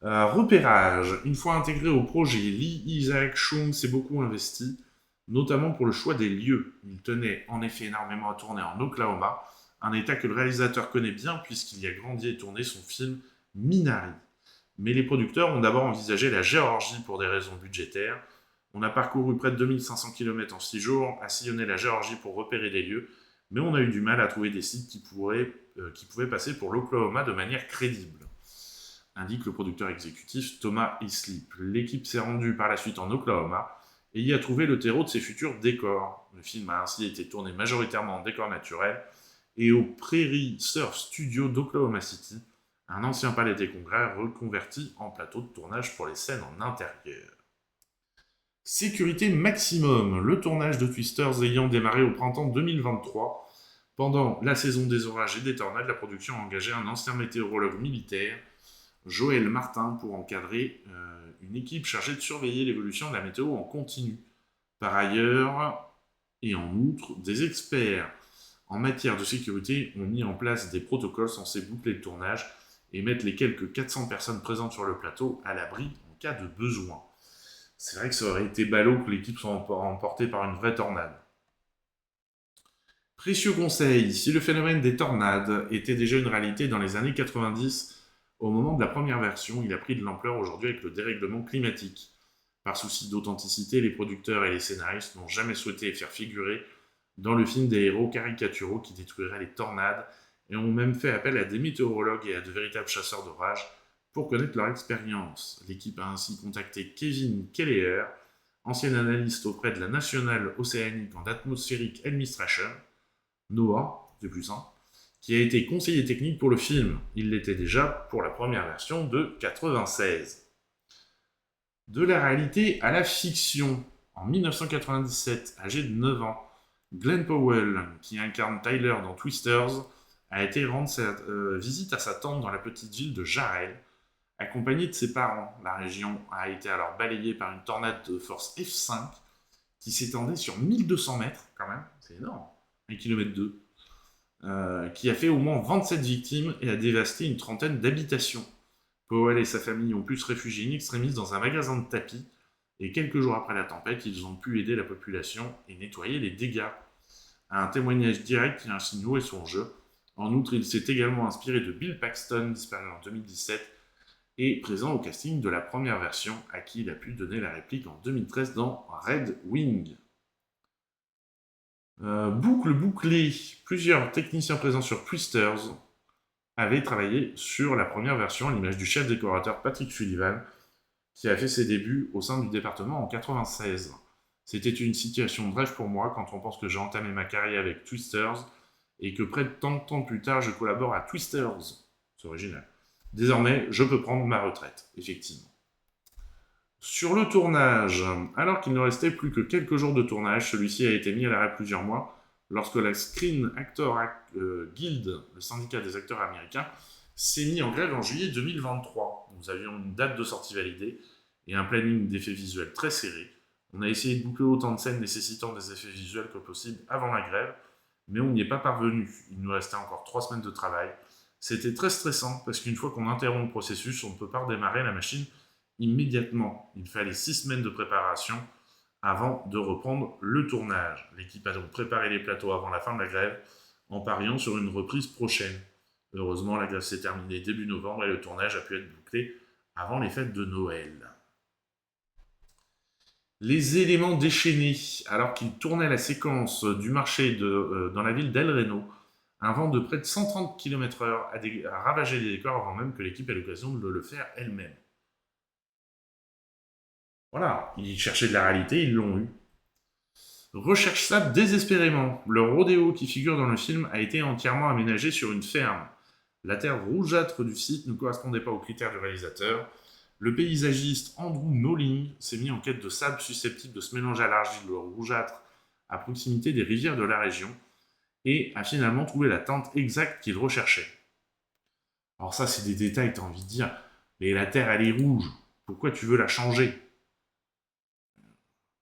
Repérage. Une fois intégré au projet, Lee Isaac Chung s'est beaucoup investi, notamment pour le choix des lieux. Il tenait en effet énormément à tourner en Oklahoma, un état que le réalisateur connaît bien puisqu'il y a grandi et tourné son film Minari. Mais les producteurs ont d'abord envisagé la Géorgie pour des raisons budgétaires. On a parcouru près de 2500 km en 6 jours, à sillonner la Géorgie pour repérer des lieux, mais on a eu du mal à trouver des sites qui pouvaient passer pour l'Oklahoma de manière crédible, indique le producteur exécutif Thomas Heslip. L'équipe s'est rendue par la suite en Oklahoma et y a trouvé le terreau de ses futurs décors. Le film a ainsi été tourné majoritairement en décors naturels et au Prairie Surf Studio d'Oklahoma City, un ancien palais des congrès reconverti en plateau de tournage pour les scènes en intérieur. Sécurité maximum. Le tournage de Twisters ayant démarré au printemps 2023, pendant la saison des orages et des tornades, la production a engagé un ancien météorologue militaire, Joël Martin, pour encadrer une équipe chargée de surveiller l'évolution de la météo en continu. Par ailleurs, et en outre, des experts en matière de sécurité ont mis en place des protocoles censés boucler le tournage et mettre les quelques 400 personnes présentes sur le plateau à l'abri en cas de besoin. C'est vrai que ça aurait été ballot que l'équipe soit emportée par une vraie tornade. Précieux conseil, si le phénomène des tornades était déjà une réalité dans les années 90, au moment de la première version, il a pris de l'ampleur aujourd'hui avec le dérèglement climatique. Par souci d'authenticité, les producteurs et les scénaristes n'ont jamais souhaité faire figurer dans le film des héros caricaturaux qui détruiraient les tornades et ont même fait appel à des météorologues et à de véritables chasseurs d'orage pour connaître leur expérience. L'équipe a ainsi contacté Kevin Kelleher, ancien analyste auprès de la National Oceanic and Atmospheric Administration, NOAA, c'est plus simple, qui a été conseiller technique pour le film. Il l'était déjà pour la première version de 96. De la réalité à la fiction. En 1997, âgé de 9 ans, Glenn Powell, qui incarne Tyler dans Twisters, a été rendre visite à sa tante dans la petite ville de Jarrell, accompagné de ses parents. La région a été alors balayée par une tornade de force F5 qui s'étendait sur 1200 mètres, quand même, c'est énorme, 1,2 km, qui a fait au moins 27 victimes et a dévasté une trentaine d'habitations. Powell et sa famille ont pu se réfugier in extremis dans un magasin de tapis, et quelques jours après la tempête, ils ont pu aider la population et nettoyer les dégâts. Un témoignage direct qui ainsi noué son jeu. En outre, il s'est également inspiré de Bill Paxton, disparu en 2017, et présent au casting de la première version, à qui il a pu donner la réplique en 2013 dans Red Wing. Boucle bouclée, plusieurs techniciens présents sur Twisters avaient travaillé sur la première version à l'image du chef décorateur Patrick Sullivan, qui a fait ses débuts au sein du département en 1996. C'était une situation de rêve pour moi quand on pense que j'ai entamé ma carrière avec Twisters et que près de tant de temps plus tard, je collabore à Twisters. C'est original. Désormais, je peux prendre ma retraite, effectivement. Sur le tournage, alors qu'il ne restait plus que quelques jours de tournage, celui-ci a été mis à l'arrêt plusieurs mois lorsque la Screen Actors Guild, le syndicat des acteurs américains, s'est mis en grève en juillet 2023. Nous avions une date de sortie validée et un planning d'effets visuels très serré. On a essayé de boucler autant de scènes nécessitant des effets visuels que possible avant la grève, mais on n'y est pas parvenu. Il nous restait encore 3 semaines de travail. C'était très stressant parce qu'une fois qu'on interrompt le processus, on ne peut pas redémarrer la machine immédiatement. Il fallait 6 semaines de préparation avant de reprendre le tournage. L'équipe a donc préparé les plateaux avant la fin de la grève en pariant sur une reprise prochaine. Heureusement, la grève s'est terminée début novembre et le tournage a pu être bouclé avant les fêtes de Noël. Les éléments déchaînés, alors qu'ils tournaient la séquence du marché dans la ville d'El Reno, un vent de près de 130 km/h a ravagé les décors avant même que l'équipe ait l'occasion de le faire elle-même. Voilà, ils cherchaient de la réalité, ils l'ont eu. Recherche ça désespérément. Le rodéo qui figure dans le film a été entièrement aménagé sur une ferme. La terre rougeâtre du site ne correspondait pas aux critères du réalisateur. Le paysagiste Andrew Knowling s'est mis en quête de sable susceptible de se mélanger à l'argile rougeâtre à proximité des rivières de la région et a finalement trouvé la teinte exacte qu'il recherchait. Alors ça, c'est des détails, t'as envie de dire, mais la terre, elle est rouge, pourquoi tu veux la changer?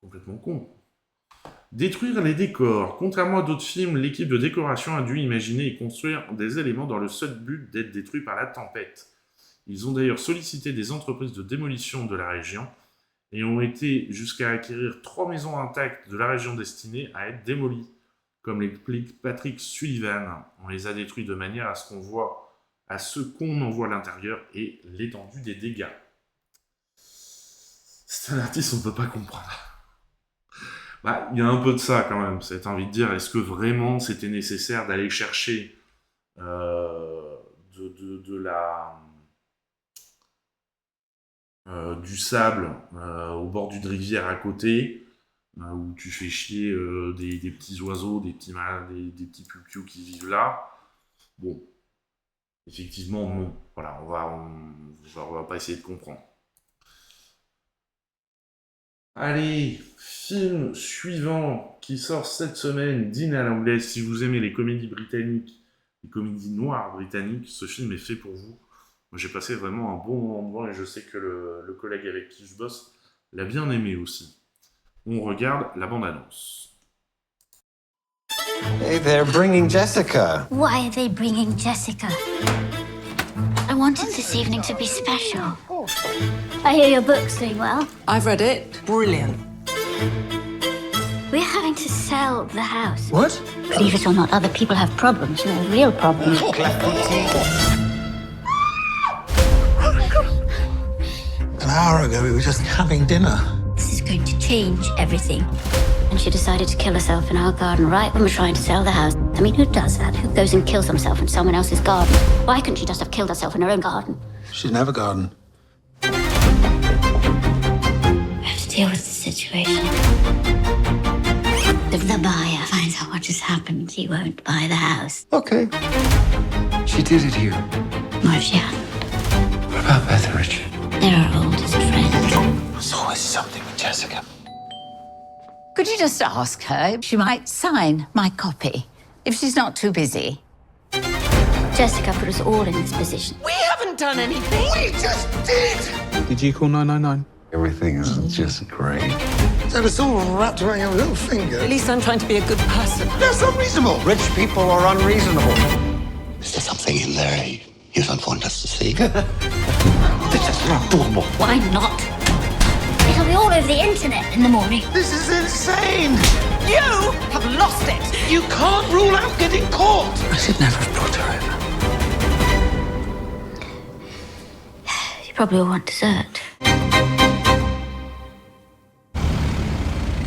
Complètement con. Détruire les décors. Contrairement à d'autres films, l'équipe de décoration a dû imaginer et construire des éléments dans le seul but d'être détruits par la tempête. Ils ont d'ailleurs sollicité des entreprises de démolition de la région et ont été jusqu'à acquérir 3 maisons intactes de la région destinées à être démolies. Comme l'explique Patrick Sullivan, on les a détruits de manière à ce qu'on en voit à l'intérieur et l'étendue des dégâts. C'est un artiste, on ne peut pas comprendre. Bah, il y a un peu de ça quand même, c'est envie de dire, est-ce que vraiment c'était nécessaire d'aller chercher du sable au bord d'une rivière à côté, où tu fais chier des petits oiseaux, des petits pupious qui vivent là. Bon, effectivement, non. Voilà, on va pas essayer de comprendre. Allez, film suivant qui sort cette semaine, Dîner à l'anglaise. Si vous aimez les comédies britanniques, les comédies noires britanniques, ce film est fait pour vous. Moi, j'ai passé vraiment un bon moment devant et je sais que le collègue avec qui je bosse l'a bien aimé aussi. On regarde la bande-annonce. Hey, they're bringing Jessica. Why are they bringing Jessica? I wanted this evening to be special. I hear your book's doing well. I've read it. Brilliant. We're having to sell the house. What? Believe it or not, other people have problems, real problems. An hour ago, we were just having dinner. This is going to change everything. And she decided to kill herself in our garden right when we're trying to sell the house. I mean, who does that? Who goes and kills themselves in someone else's garden? Why couldn't she just have killed herself in her own garden? She didn't have a garden. We have to deal with the situation. If the buyer finds out what just happened, he won't buy the house. Okay. She did it here. What if she hadn't? What about Beth and Richard? They're our oldest friends. There's always something with Jessica. Could you just ask her if she might sign my copy, if she's not too busy? Jessica put us all in this position. We haven't done anything. We just did! Did you call 999? Everything is just great. So it's all wrapped around your little finger. At least I'm trying to be a good person. That's unreasonable. Rich people are unreasonable. Is there something in there you don't want us to see? This is not doable. Why not? It'll be all over the internet in the morning. This is insane! You have lost it. You can't rule out getting caught! I should never have brought her over. You probably all want dessert.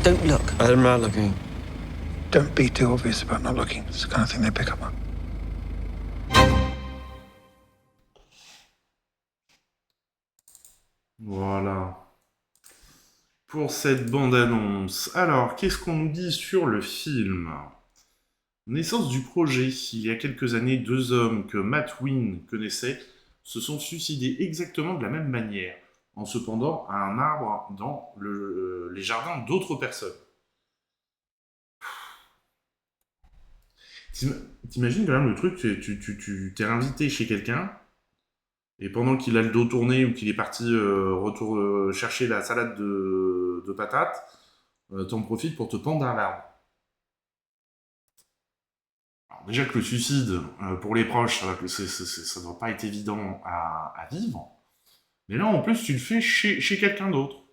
Don't look. I'm not looking. Don't be too obvious about not looking. It's the kind of thing they pick up on. Voilà. Pour cette bande-annonce. Alors, qu'est-ce qu'on nous dit sur le film? Naissance du projet. Il y a quelques années, 2 hommes que Matt Wynn connaissait se sont suicidés exactement de la même manière, en se pendant à un arbre dans les jardins d'autres personnes. T'imagines quand même le truc, tu t'es invité chez quelqu'un, et pendant qu'il a le dos tourné ou qu'il est parti chercher la salade de patates, t'en profites pour te pendre à l'arbre. Alors déjà que le suicide, pour les proches, ça doit pas être évident à vivre. Mais là, en plus, tu le fais chez quelqu'un d'autre.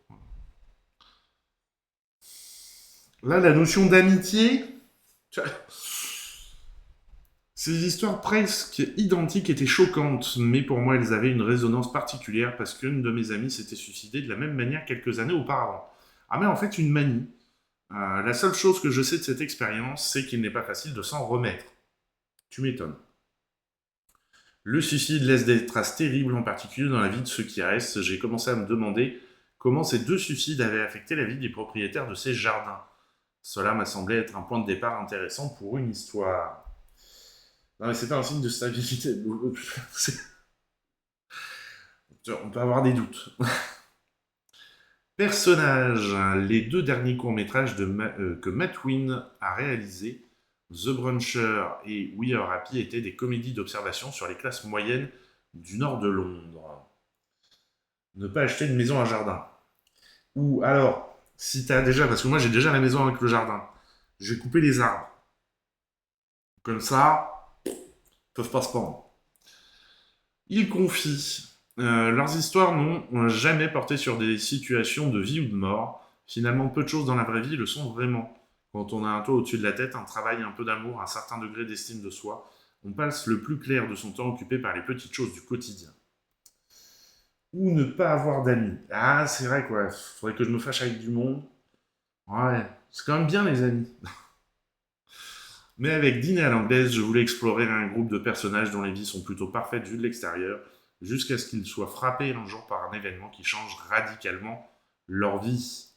Là, la notion d'amitié... Ces histoires presque identiques étaient choquantes, mais pour moi, elles avaient une résonance particulière parce qu'une de mes amies s'était suicidée de la même manière quelques années auparavant. Ah mais en fait, une manie. La seule chose que je sais de cette expérience, c'est qu'il n'est pas facile de s'en remettre. Tu m'étonnes. Le suicide laisse des traces terribles, en particulier dans la vie de ceux qui restent. J'ai commencé à me demander comment ces 2 suicides avaient affecté la vie des propriétaires de ces jardins. Cela m'a semblé être un point de départ intéressant pour une histoire. Non mais c'est pas un signe de stabilité. On peut avoir des doutes. Personnages. Les 2 derniers courts-métrages que Matt Wynn a réalisés, The Bruncher et We Are Happy, étaient des comédies d'observation sur les classes moyennes du nord de Londres. Ne pas acheter une maison à jardin. Ou alors, si t'as déjà... Parce que moi j'ai déjà la maison avec le jardin. Je vais couper les arbres. Comme ça... peuvent pas se pendre. Ils confient. Leurs histoires n'ont jamais porté sur des situations de vie ou de mort. Finalement, peu de choses dans la vraie vie le sont vraiment. Quand on a un toit au-dessus de la tête, un travail, un peu d'amour, un certain degré d'estime de soi, on passe le plus clair de son temps occupé par les petites choses du quotidien. Ou ne pas avoir d'amis. Ah, c'est vrai quoi. Faudrait que je me fâche avec du monde. Ouais, c'est quand même bien les amis. Mais avec Dîner à l'anglaise, je voulais explorer un groupe de personnages dont les vies sont plutôt parfaites vues de l'extérieur, jusqu'à ce qu'ils soient frappés un jour par un événement qui change radicalement leur vie.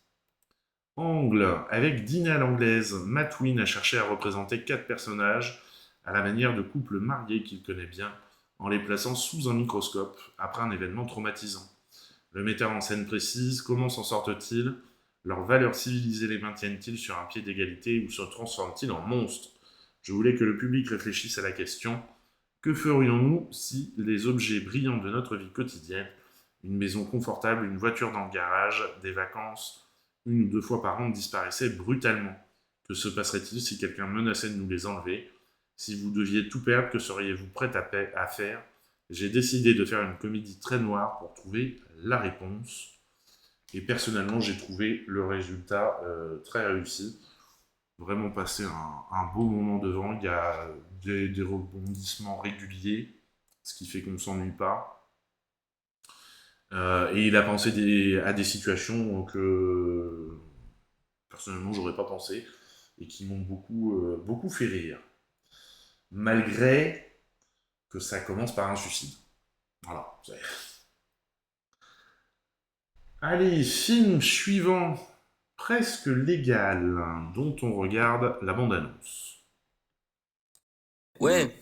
Angle. Avec Dîner à l'anglaise, Matt Wynn a cherché à représenter 4 personnages à la manière de couples mariés qu'il connaît bien, en les plaçant sous un microscope après un événement traumatisant. Le metteur en scène précise comment s'en sortent-ils, leurs valeurs civilisées les maintiennent-ils sur un pied d'égalité ou se transforment-ils en monstres? Je voulais que le public réfléchisse à la question « Que ferions-nous si les objets brillants de notre vie quotidienne, une maison confortable, une voiture dans le garage, des vacances, 1 ou 2 fois par an disparaissaient brutalement? Que se passerait-il si quelqu'un menaçait de nous les enlever? Si vous deviez tout perdre, que seriez-vous prête à faire? J'ai décidé de faire une comédie très noire pour trouver la réponse. Et personnellement, j'ai trouvé le résultat très réussi. Vraiment passé un beau moment devant. Il y a des rebondissements réguliers, ce qui fait qu'on ne s'ennuie pas. Et il a pensé à des situations que personnellement j'aurais pas pensé et qui m'ont beaucoup fait rire. Malgré que ça commence par un suicide. Voilà. Allez, film suivant. Presque légal, dont on regarde la bande-annonce. Ouais.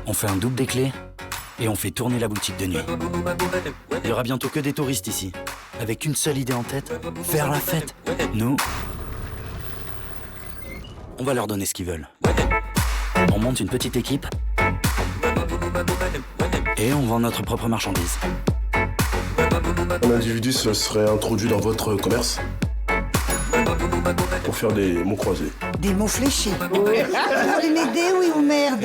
On fait un double des clés et on fait tourner la boutique de nuit. Il y aura bientôt que des touristes ici. avec une seule idée en tête, faire la fête. Nous, on va leur donner ce qu'ils veulent. On monte une petite équipe et on vend notre propre marchandise. Un individu se serait introduit dans votre commerce pour faire des mots croisés. Des mots fléchés. Vous voulez m'aider, oui ou merde?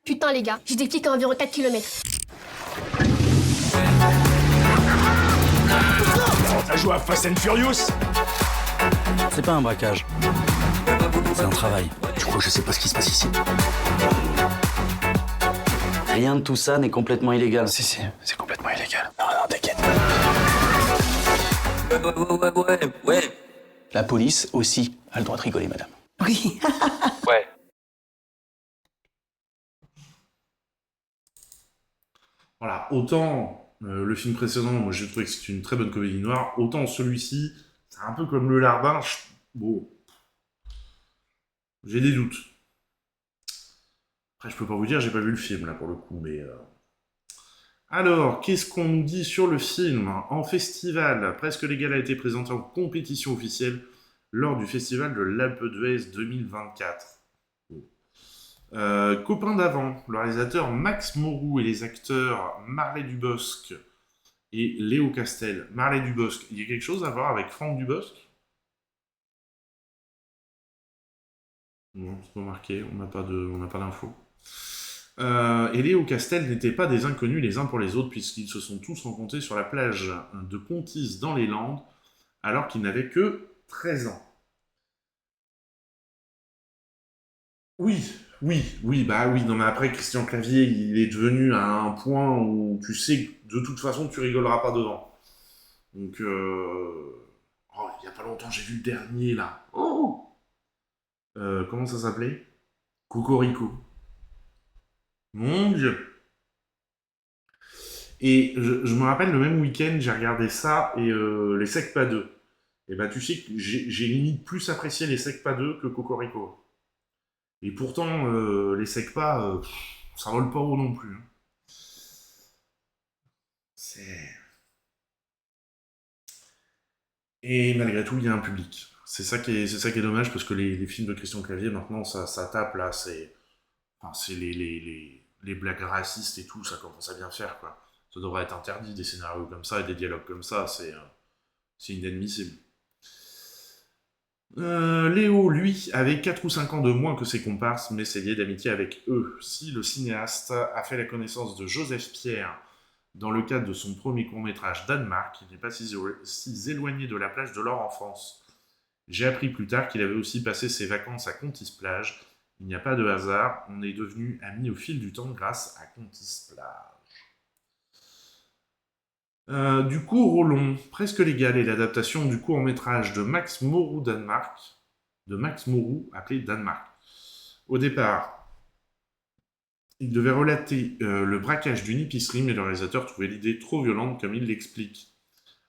Putain les gars, j'ai des flics à environ 4 km. Ça joue à Fast and Furious. C'est pas un braquage. C'est un travail. Tu crois que je sais pas ce qui se passe ici? Rien de tout ça n'est complètement illégal. Si, c'est complètement illégal. Non, t'inquiète. La police aussi a le droit de rigoler, madame. Oui. Ouais. Voilà, autant le film précédent, moi j'ai trouvé que c'est une très bonne comédie noire, autant celui-ci, c'est un peu comme Le Larbin, bon, j'ai des doutes. Après, je peux pas vous dire, j'ai pas vu le film là pour le coup, mais... Alors, qu'est-ce qu'on nous dit sur le film? En festival, Presque Légal a été présenté en compétition officielle lors du festival de l'Alpe d'Huez 2024. Copain d'avant, le réalisateur Max Moreau et les acteurs Marley Dubosc et Léo Castel. Marley Dubosc, il y a quelque chose à voir avec Franck Dubosc? Non, c'est pas marqué, on n'a pas d'infos. Et Léo Castel n'étaient pas des inconnus les uns pour les autres, puisqu'ils se sont tous rencontrés sur la plage de Contis dans les Landes, alors qu'ils n'avaient que 13 ans. Oui, non mais après, Christian Clavier, il est devenu à un point où tu sais que de toute façon, tu rigoleras pas devant. Donc, il y a pas longtemps, j'ai vu le dernier, là. Comment ça s'appelait? Cocorico. Mon Dieu. Et je me rappelle, le même week-end, j'ai regardé ça et les Secpa 2. Et bah, tu sais que j'ai limite plus apprécié les Secpa 2 que Cocorico. Et pourtant, les Secpa, ça vole pas haut non plus. Hein. Et malgré tout, il y a un public. C'est ça qui est dommage, parce que les films de Christian Clavier, maintenant, ça tape, là, c'est les blagues racistes et tout, ça commence à bien faire, quoi. Ça devrait être interdit, des scénarios comme ça et des dialogues comme ça, c'est inadmissible. Léo, lui, avait 4 ou 5 ans de moins que ses comparses, mais s'est lié d'amitié avec eux. Si le cinéaste a fait la connaissance de Joseph Pierre dans le cadre de son premier court-métrage Danemark, il n'est pas si éloigné de la plage de leur enfance. J'ai appris plus tard qu'il avait aussi passé ses vacances à Contis-Plage. Il n'y a pas de hasard, on est devenus amis au fil du temps grâce à Contis-Plage. Du coup, Rollon, Presque Légal est l'adaptation du court-métrage de Max Moreau appelé Danemark. Au départ, il devait relater le braquage d'une épicerie, mais le réalisateur trouvait l'idée trop violente, comme il l'explique.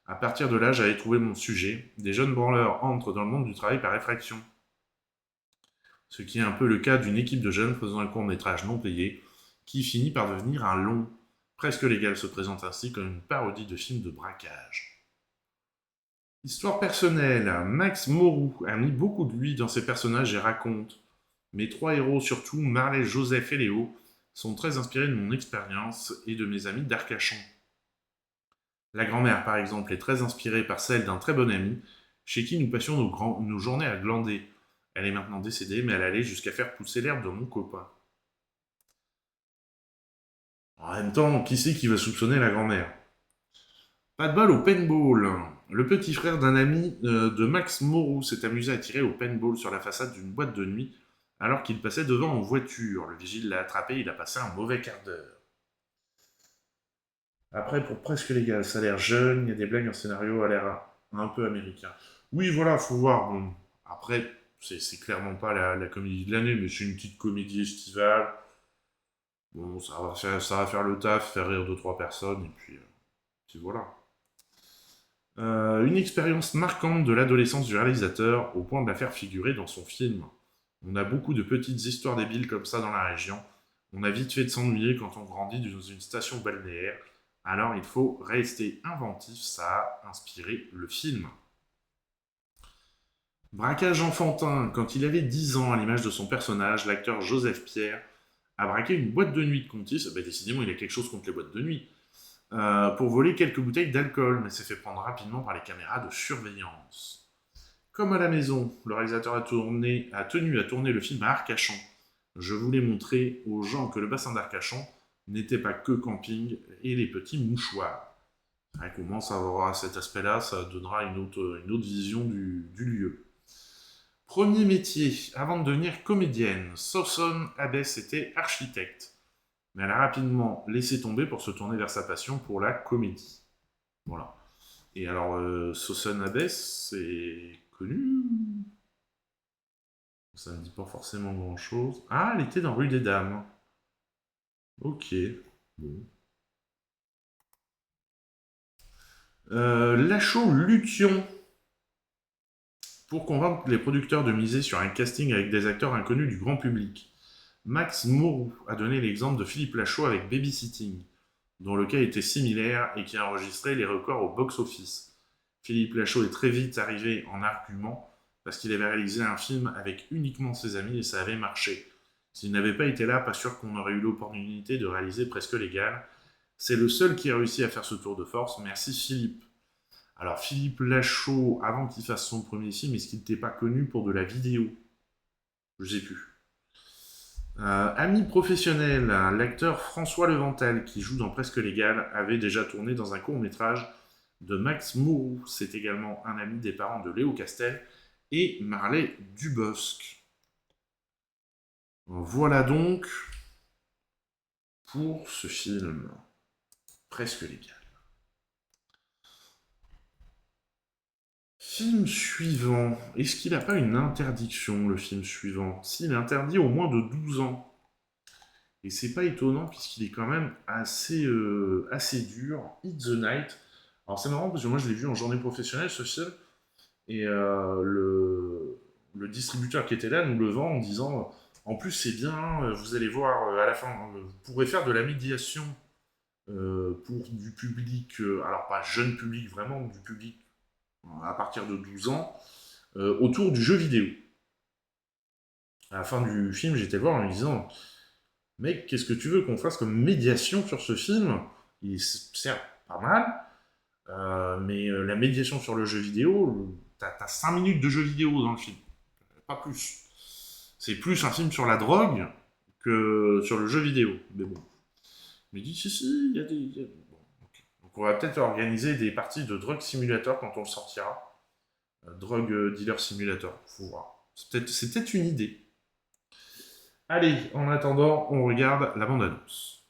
À partir de là, j'avais trouvé mon sujet. Des jeunes branleurs entrent dans le monde du travail par effraction. Ce qui est un peu le cas d'une équipe de jeunes faisant un court-métrage non payé, qui finit par devenir un long. Presque Légal se présente ainsi comme une parodie de film de braquage. Histoire personnelle, Max Moreau a mis beaucoup de lui dans ses personnages et raconte. Mes 3 héros, surtout Marley, Joseph et Léo, sont très inspirés de mon expérience et de mes amis d'Arcachon. La grand-mère, par exemple, est très inspirée par celle d'un très bon ami, chez qui nous passions nos journées à glander. Elle est maintenant décédée, mais elle allait jusqu'à faire pousser l'herbe de mon copain. En même temps, qui c'est qui va soupçonner la grand-mère? Pas de bol au paintball. Le petit frère d'un ami de Max Moreau s'est amusé à tirer au paintball sur la façade d'une boîte de nuit alors qu'il passait devant en voiture. Le vigile l'a attrapé, il a passé un mauvais quart d'heure. Après, pour Presque Légal, ça a l'air jeune, il y a des blagues en scénario, a l'air un peu américain. Oui, voilà, faut voir. Bon, après, c'est clairement pas la comédie de l'année, mais c'est une petite comédie estivale. Bon, ça va faire le taf, faire rire 2-3 personnes, et puis voilà. Une expérience marquante de l'adolescence du réalisateur, au point de la faire figurer dans son film. On a beaucoup de petites histoires débiles comme ça dans la région. On a vite fait de s'ennuyer quand on grandit dans une station balnéaire, Alors il faut rester inventif, ça a inspiré le film. Braquage enfantin. Quand il avait 10 ans, à l'image de son personnage, l'acteur Joseph Pierre a braqué une boîte de nuit de Contis. Décidément, il a quelque chose contre les boîtes de nuit. Pour voler quelques bouteilles d'alcool, mais s'est fait prendre rapidement par les caméras de surveillance. Comme à la maison, le réalisateur a tenu à tourner le film à Arcachon. Je voulais montrer aux gens que le bassin d'Arcachon n'était pas que camping et les petits mouchoirs. On commence à voir cet aspect-là, ça donnera une autre vision du lieu. Premier métier, avant de devenir comédienne, Sosone Abbès était architecte. Mais elle a rapidement laissé tomber pour se tourner vers sa passion pour la comédie. Voilà. Et alors, Sosone Abbès, c'est connu. Ça ne me dit pas forcément grand-chose. Ah, elle était dans Rue des Dames. Ok. Bon. Lachaud Lution. Pour convaincre les producteurs de miser sur un casting avec des acteurs inconnus du grand public, Max Moreau a donné l'exemple de Philippe Lachaud avec Babysitting, dont le cas était similaire et qui a enregistré les records au box-office. Philippe Lachaud est très vite arrivé en argument parce qu'il avait réalisé un film avec uniquement ses amis et ça avait marché. S'il n'avait pas été là, pas sûr qu'on aurait eu l'opportunité de réaliser Presque Légal. C'est le seul qui a réussi à faire ce tour de force. Merci Philippe. Alors Philippe Lachaud, avant qu'il fasse son premier film, est-ce qu'il n'était pas connu pour de la vidéo? Je sais plus. Ami professionnel, l'acteur François Levental, qui joue dans Presque Légal, avait déjà tourné dans un court-métrage de Max Moreau. C'est également un ami des parents de Léo Castel et Marley Dubosc. Voilà donc pour ce film Presque Légal. Film suivant. Est-ce qu'il n'a pas une interdiction, le film suivant? S'il est interdit au moins de 12 ans. Et c'est pas étonnant, puisqu'il est quand même assez dur. Hit the Night. Alors c'est marrant, parce que moi je l'ai vu en journée professionnelle, ce film. Et le distributeur qui était là nous le vend en disant... En plus, c'est bien, vous allez voir à la fin, vous pourrez faire de la médiation pour du public, alors pas jeune public, vraiment du public à partir de 12 ans, autour du jeu vidéo. À la fin du film, j'étais le voir en me disant « Mec, qu'est-ce que tu veux qu'on fasse comme médiation sur ce film? Il sert pas mal, mais la médiation sur le jeu vidéo, t'as 5 minutes de jeu vidéo dans le film, pas plus. C'est plus un film sur la drogue que sur le jeu vidéo. Mais bon. Mais dit, si, il y a des... Bon, okay. Donc on va peut-être organiser des parties de Drug Simulator quand on le sortira. Drug Dealer Simulator, faut voir. C'est peut-être une idée. Allez, en attendant, on regarde la bande-annonce.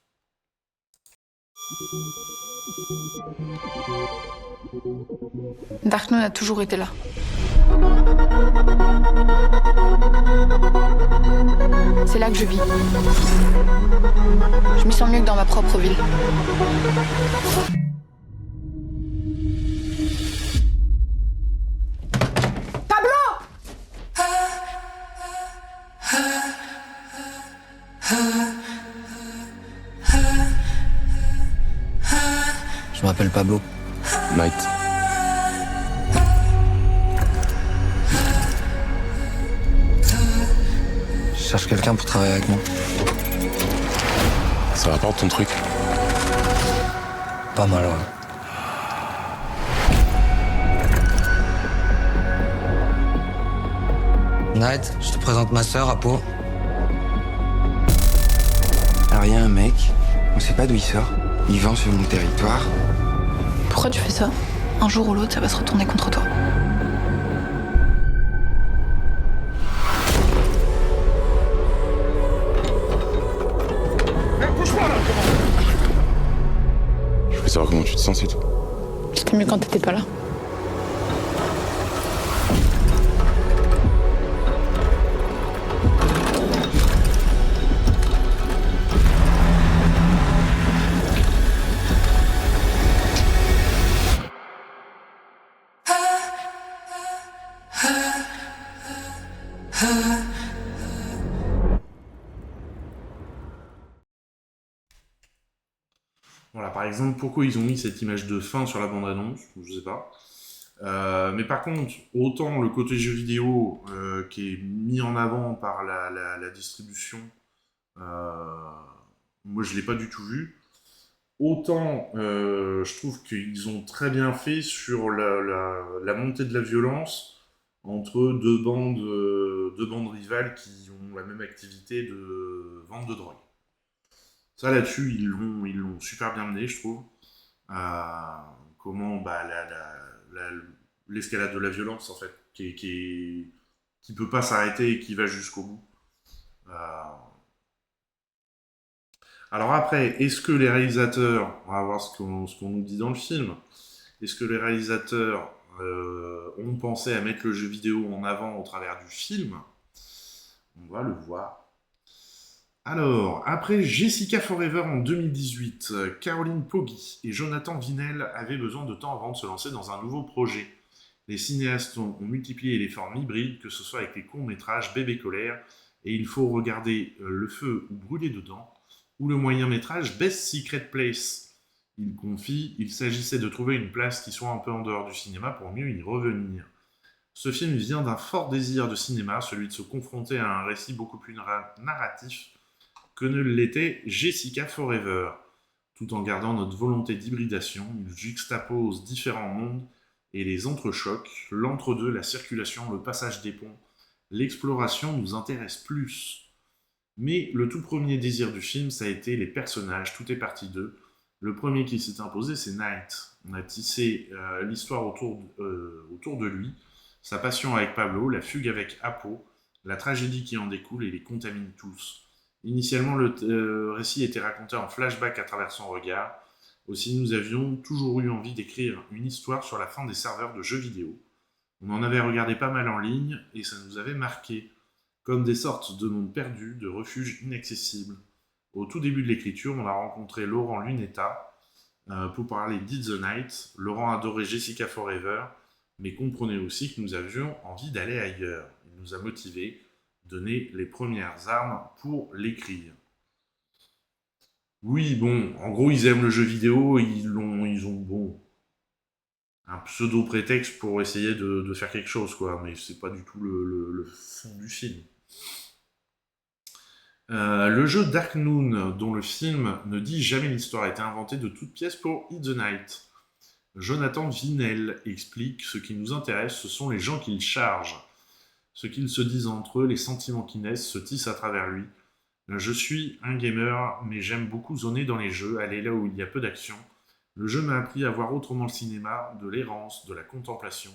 Darknown a toujours été là. C'est là que je vis. Je m'y sens mieux que dans ma propre ville. Pablo! Je m'appelle Pablo. Night. Je cherche quelqu'un pour travailler avec moi. Ça rapporte ton truc? Pas mal, ouais. Night, je te présente ma sœur, Apo. Alors il y a un mec, on sait pas d'où il sort, il vend sur mon territoire. Pourquoi tu fais ça? Un jour ou l'autre, ça va se retourner contre toi. Je voulais savoir comment tu te sens, c'est tout. C'était mieux quand t'étais pas là. Voilà, par exemple, pourquoi ils ont mis cette image de fin sur la bande-annonce, je sais pas. Mais par contre, autant le côté jeu vidéo qui est mis en avant par la distribution, moi je l'ai pas du tout vu. Autant je trouve qu'ils ont très bien fait sur la montée de la violence entre deux bandes rivales qui ont la même activité de vente de drogue. Ça là-dessus, ils l'ont super bien mené, je trouve. Comment l'escalade de la violence, en fait, qui peut pas s'arrêter et qui va jusqu'au bout. Alors après, est-ce que les réalisateurs, on va voir ce qu'on nous dit dans le film, est-ce que les réalisateurs ont pensé à mettre le jeu vidéo en avant au travers du film? On va le voir. Alors, après Jessica Forever en 2018, Caroline Poggi et Jonathan Vinel avaient besoin de temps avant de se lancer dans un nouveau projet. Les cinéastes ont multiplié les formes hybrides, que ce soit avec les courts-métrages Bébé colère et Il faut regarder le feu ou brûler dedans, ou le moyen-métrage Best Secret Place. Il confie, il s'agissait de trouver une place qui soit un peu en dehors du cinéma pour mieux y revenir. Ce film vient d'un fort désir de cinéma, celui de se confronter à un récit beaucoup plus narratif que ne l'était Jessica Forever. Tout en gardant notre volonté d'hybridation, il juxtapose différents mondes et les entrechocs, l'entre-deux, la circulation, le passage des ponts, l'exploration nous intéresse plus. Mais le tout premier désir du film, ça a été les personnages, tout est parti d'eux. Le premier qui s'est imposé, c'est Knight. On a tissé l'histoire autour de lui, sa passion avec Pablo, la fugue avec Apo, la tragédie qui en découle et les contamine tous. Initialement, le récit était raconté en flashback à travers son regard. Aussi, nous avions toujours eu envie d'écrire une histoire sur la fin des serveurs de jeux vidéo. On en avait regardé pas mal en ligne et ça nous avait marqué, comme des sortes de mondes perdus, de refuges inaccessibles. Au tout début de l'écriture, on a rencontré Laurent Lunetta pour parler d'It the Night. Laurent adorait Jessica Forever, mais comprenait aussi que nous avions envie d'aller ailleurs. Il nous a motivés, donné les premières armes pour l'écrire. Oui, bon, en gros, ils aiment le jeu vidéo, ils ont bon, un pseudo-prétexte pour essayer de faire quelque chose, quoi, mais c'est pas du tout le fond du film. Le jeu Dark Noon, dont le film ne dit jamais l'histoire, a été inventé de toutes pièces pour Hit the Night. Jonathan Vinel explique: ce qui nous intéresse, ce sont les gens qu'il charge. Ce qu'ils se disent entre eux, les sentiments qui naissent, se tissent à travers lui. Je suis un gamer, mais j'aime beaucoup zoner dans les jeux, aller là où il y a peu d'action. Le jeu m'a appris à voir autrement le cinéma, de l'errance, de la contemplation.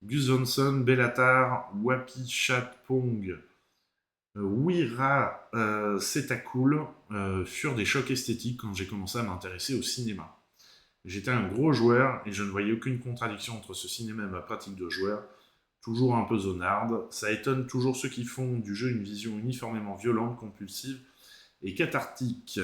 Gus Van Sant, Bellatar, Wapi Chatpong, Wira Setakul furent des chocs esthétiques quand j'ai commencé à m'intéresser au cinéma. J'étais un gros joueur et je ne voyais aucune contradiction entre ce cinéma et ma pratique de joueur, toujours un peu zonarde. Ça étonne toujours ceux qui font du jeu une vision uniformément violente, compulsive et cathartique.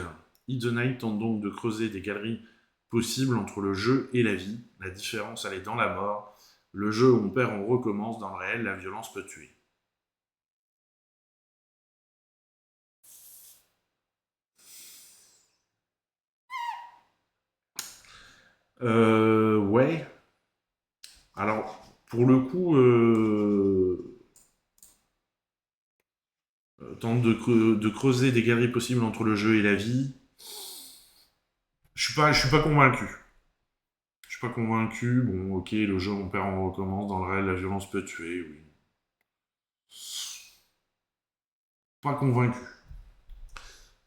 Hit the Night tente donc de creuser des galeries possibles entre le jeu et la vie. La différence, elle est dans la mort. Le jeu, on perd, on recommence. Dans le réel, la violence peut tuer. Ouais. Alors, pour le coup, tente de creuser des galeries possibles entre le jeu et la vie. Je suis pas convaincu. Je suis pas convaincu. Bon, ok, le jeu, on perd, on recommence. Dans le réel, la violence peut tuer, oui. Pas convaincu.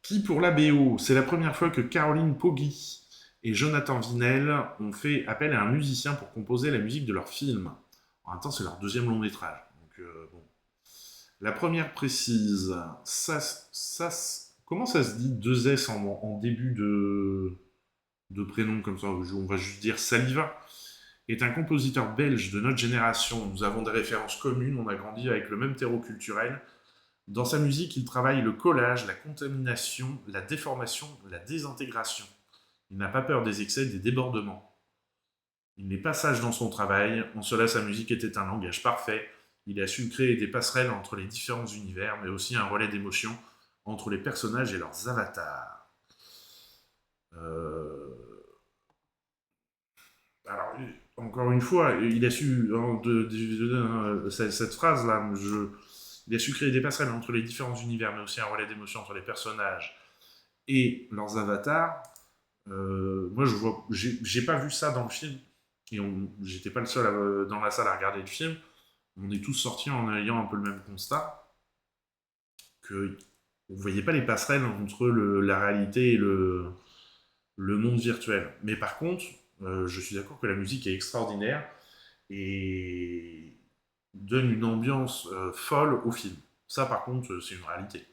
Puis pour la BO, c'est la première fois que Caroline Poggi et Jonathan Vinel ont fait appel à un musicien pour composer la musique de leur film. En même temps, c'est leur deuxième long métrage. Donc, bon. La première précise, comment ça se dit 2 S en début de prénom comme ça, on va juste dire Saliva, est un compositeur belge de notre génération. Nous avons des références communes, on a grandi avec le même terreau culturel. Dans sa musique, il travaille le collage, la contamination, la déformation, la désintégration. Il n'a pas peur des excès, des débordements. Il n'est pas sage dans son travail, en cela sa musique était un langage parfait. Il a su créer des passerelles entre les différents univers, mais aussi un relais d'émotions entre les personnages et leurs avatars. Alors, encore une fois, il a su, cette phrase-là, il a su créer des passerelles entre les différents univers, mais aussi un relais d'émotion entre les personnages et leurs avatars. Moi, j'ai pas vu ça dans le film, et j'étais pas le seul dans la salle à regarder le film. On est tous sortis en ayant un peu le même constat, que vous voyez pas les passerelles entre la réalité et le monde virtuel. Mais par contre, je suis d'accord que la musique est extraordinaire et donne une ambiance folle au film. Ça, par contre, c'est une réalité.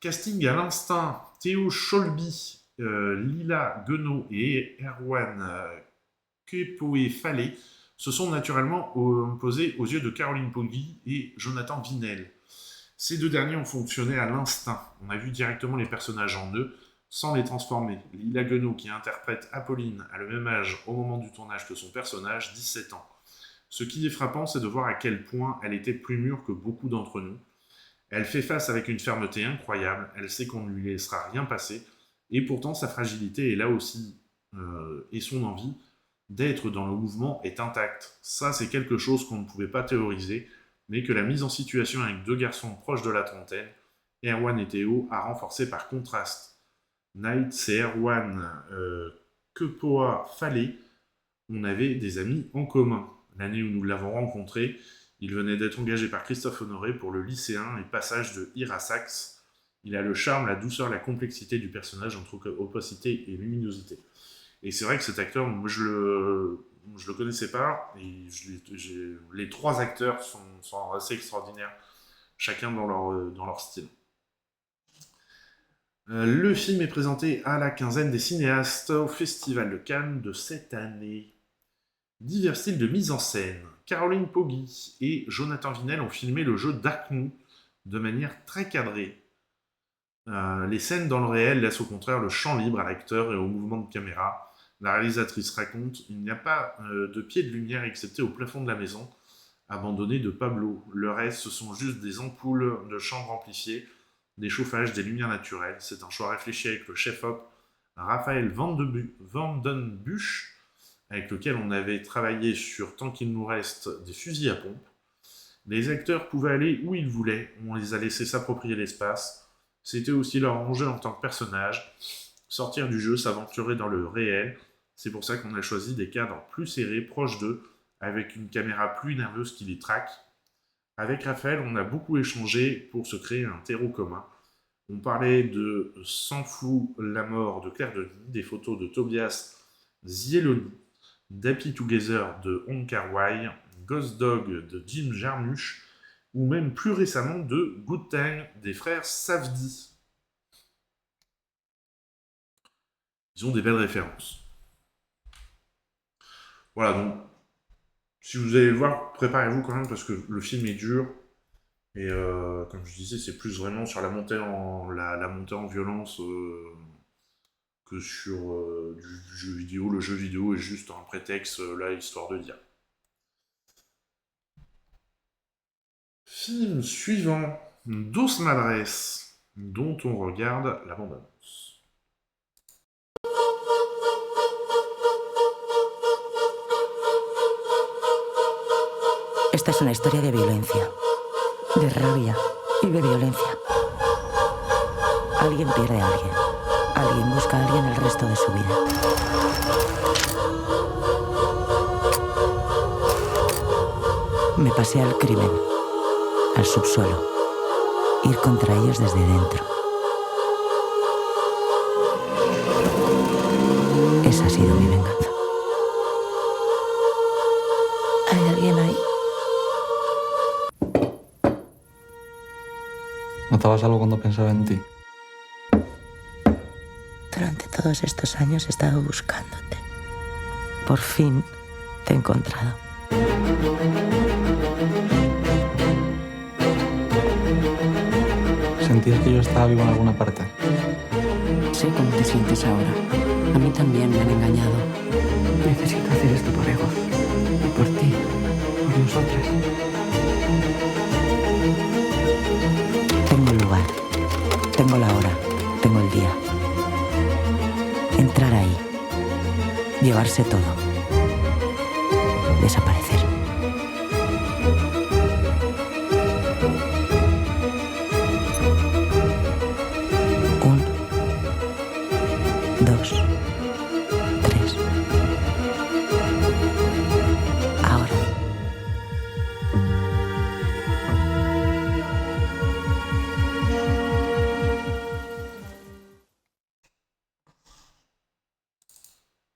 Casting à l'instinct, Théo Cholby, Lila Guenot et Erwan Kepoe-Fallet se sont naturellement posés aux yeux de Caroline Poggi et Jonathan Vinel. Ces deux derniers ont fonctionné à l'instinct. On a vu directement les personnages en eux, sans les transformer. Lila Guenot, qui interprète Apolline, a le même âge au moment du tournage que son personnage, 17 ans. Ce qui est frappant, c'est de voir à quel point elle était plus mûre que beaucoup d'entre nous. Elle fait face avec une fermeté incroyable, elle sait qu'on ne lui laissera rien passer, et pourtant sa fragilité est là aussi, et son envie d'être dans le mouvement est intacte. Ça, c'est quelque chose qu'on ne pouvait pas théoriser, mais que la mise en situation avec deux garçons proches de la trentaine, Erwan et Théo, a renforcé par contraste. Night, c'est Erwan Kepoe-Fallet. On avait des amis en commun. L'année où nous l'avons rencontré, il venait d'être engagé par Christophe Honoré pour le lycéen et passage de Ira Sachs. Il a le charme, la douceur, la complexité du personnage entre opacité et luminosité. Et c'est vrai que cet acteur, moi je le connaissais pas, et les trois acteurs sont assez extraordinaires, chacun dans leur style. Le film est présenté à la quinzaine des cinéastes au Festival de Cannes de cette année. Divers styles de mise en scène. Caroline Poggi et Jonathan Vinel ont filmé le jeu Dark Nous de manière très cadrée. Les scènes dans le réel laissent au contraire le champ libre à l'acteur et au mouvement de caméra. La réalisatrice raconte « Il n'y a pas de pied de lumière excepté au plafond de la maison, abandonné de Pablo. Le reste, ce sont juste des ampoules de chambre amplifiées, des chauffages, des lumières naturelles. C'est un choix réfléchi avec le chef-op Raphaël Vandenbusch, avec lequel on avait travaillé sur Tant qu'il nous reste des fusils à pompe. Les acteurs pouvaient aller où ils voulaient, on les a laissés s'approprier l'espace. C'était aussi leur enjeu en tant que personnage, sortir du jeu, s'aventurer dans le réel. C'est pour ça qu'on a choisi des cadres plus serrés, proches d'eux, avec une caméra plus nerveuse qui les traque. Avec Raphaël, on a beaucoup échangé pour se créer un terreau commun. On parlait de S'en fout la mort de Claire Denis, des photos de Tobias Zieloni, d'Happy Together de Hong Kar-wai, Ghost Dog de Jim Jarmusch, ou même plus récemment de Good Time des frères Safdie. Ils ont des belles références. Voilà, donc, si vous allez le voir, préparez-vous quand même, parce que le film est dur, et comme je disais, c'est plus vraiment sur la montée en violence que sur du jeu vidéo. Le jeu vidéo est juste un prétexte, là, histoire de dire. Film suivant, Dos Madres, dont on regarde la bande-annonce. Esta es una historia de violencia, de rabia y de violencia. Alguien pierde a alguien. Alguien busca a alguien el resto de su vida. Me pasé al crimen, al subsuelo. Ir contra ellos desde dentro. Esa ha sido mi venganza. ¿Hay alguien ahí? ¿Notabas algo cuando pensaba en ti? Durante todos estos años he estado buscándote. Por fin te he encontrado. ¿Sentías que yo estaba vivo en alguna parte? Sé cómo te sientes ahora. A mí también me han engañado. Necesito hacer esto por Ego. Y por ti. Por nosotras. Tengo el lugar. Tengo la hora. Tengo el día. llevarse todo. Desaparecer. Un, dos, tres. Ahora.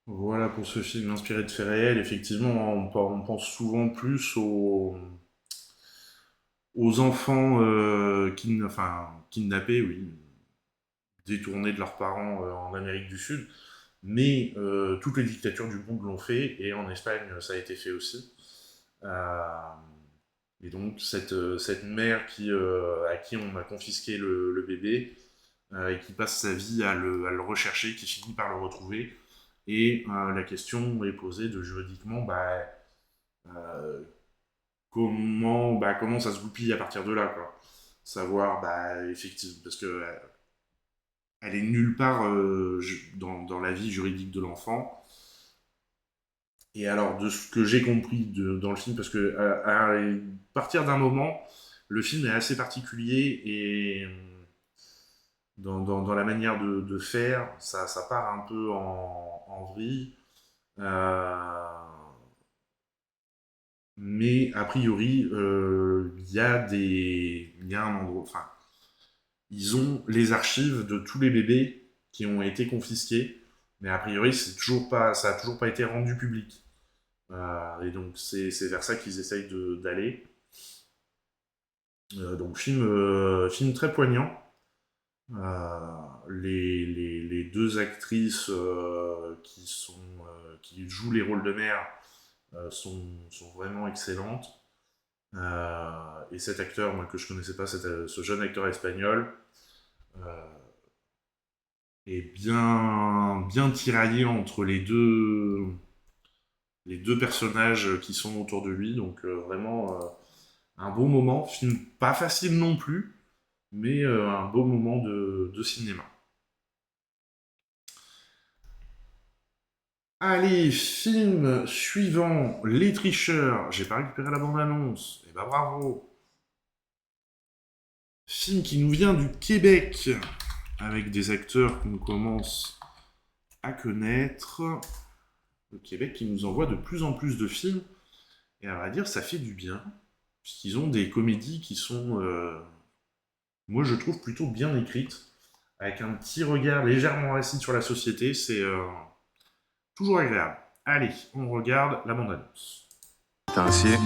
Voilà pour ce film inspiré de faits réels. Effectivement, on pense souvent plus aux enfants kidnappés, oui, détournés de leurs parents en Amérique du Sud. Mais toutes les dictatures du monde l'ont fait, et en Espagne, ça a été fait aussi. Et donc, cette mère à qui on a confisqué le bébé, et qui passe sa vie à le rechercher, qui finit par le retrouver. Et la question est posée de juridiquement, comment ça se goupille à partir de là, quoi. Savoir, effectivement, parce que elle est nulle part dans la vie juridique de l'enfant. Et alors, de ce que j'ai compris dans le film, parce que à partir d'un moment, le film est assez particulier, et dans la manière de faire, ça part un peu en vrille. Mais a priori, il y a un endroit... Enfin, ils ont les archives de tous les bébés qui ont été confisqués, mais a priori, ça a toujours pas été rendu public. Et donc, c'est vers ça qu'ils essayent d'aller. Donc, film très poignant. Les deux actrices qui jouent les rôles de mère sont vraiment excellentes. Et cet acteur, moi, que je connaissais pas, ce jeune acteur espagnol, est bien tiraillé entre les deux personnages qui sont autour de lui. Donc vraiment un beau moment. Film pas facile non plus, mais un beau moment de cinéma. Allez, film suivant, Les Tricheurs. J'ai pas récupéré la bande-annonce. Eh ben bravo. Film qui nous vient du Québec, avec des acteurs qu'on commence à connaître. Le Québec qui nous envoie de plus en plus de films. Et à vrai dire, ça fait du bien, puisqu'ils ont des comédies qui sont, moi je trouve, plutôt bien écrites, avec un petit regard légèrement acide sur la société. C'est toujours agréable. Allez, on regarde la bande-annonce. Tencier.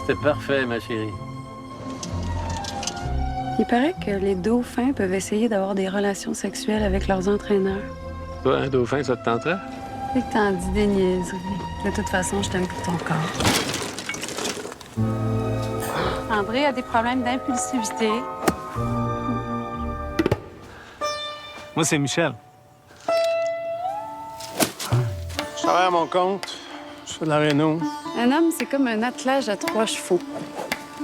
C'était parfait, ma chérie. Il paraît que les dauphins peuvent essayer d'avoir des relations sexuelles avec leurs entraîneurs. Toi, un dauphin, ça te tenterait? Et que t'en dis des niaiseries. De toute façon, je t'aime pour ton corps. André a des problèmes d'impulsivité. Moi, c'est Michel. Je travaille à mon compte. Je fais de la réno. Un homme, c'est comme un attelage à 3 chevaux.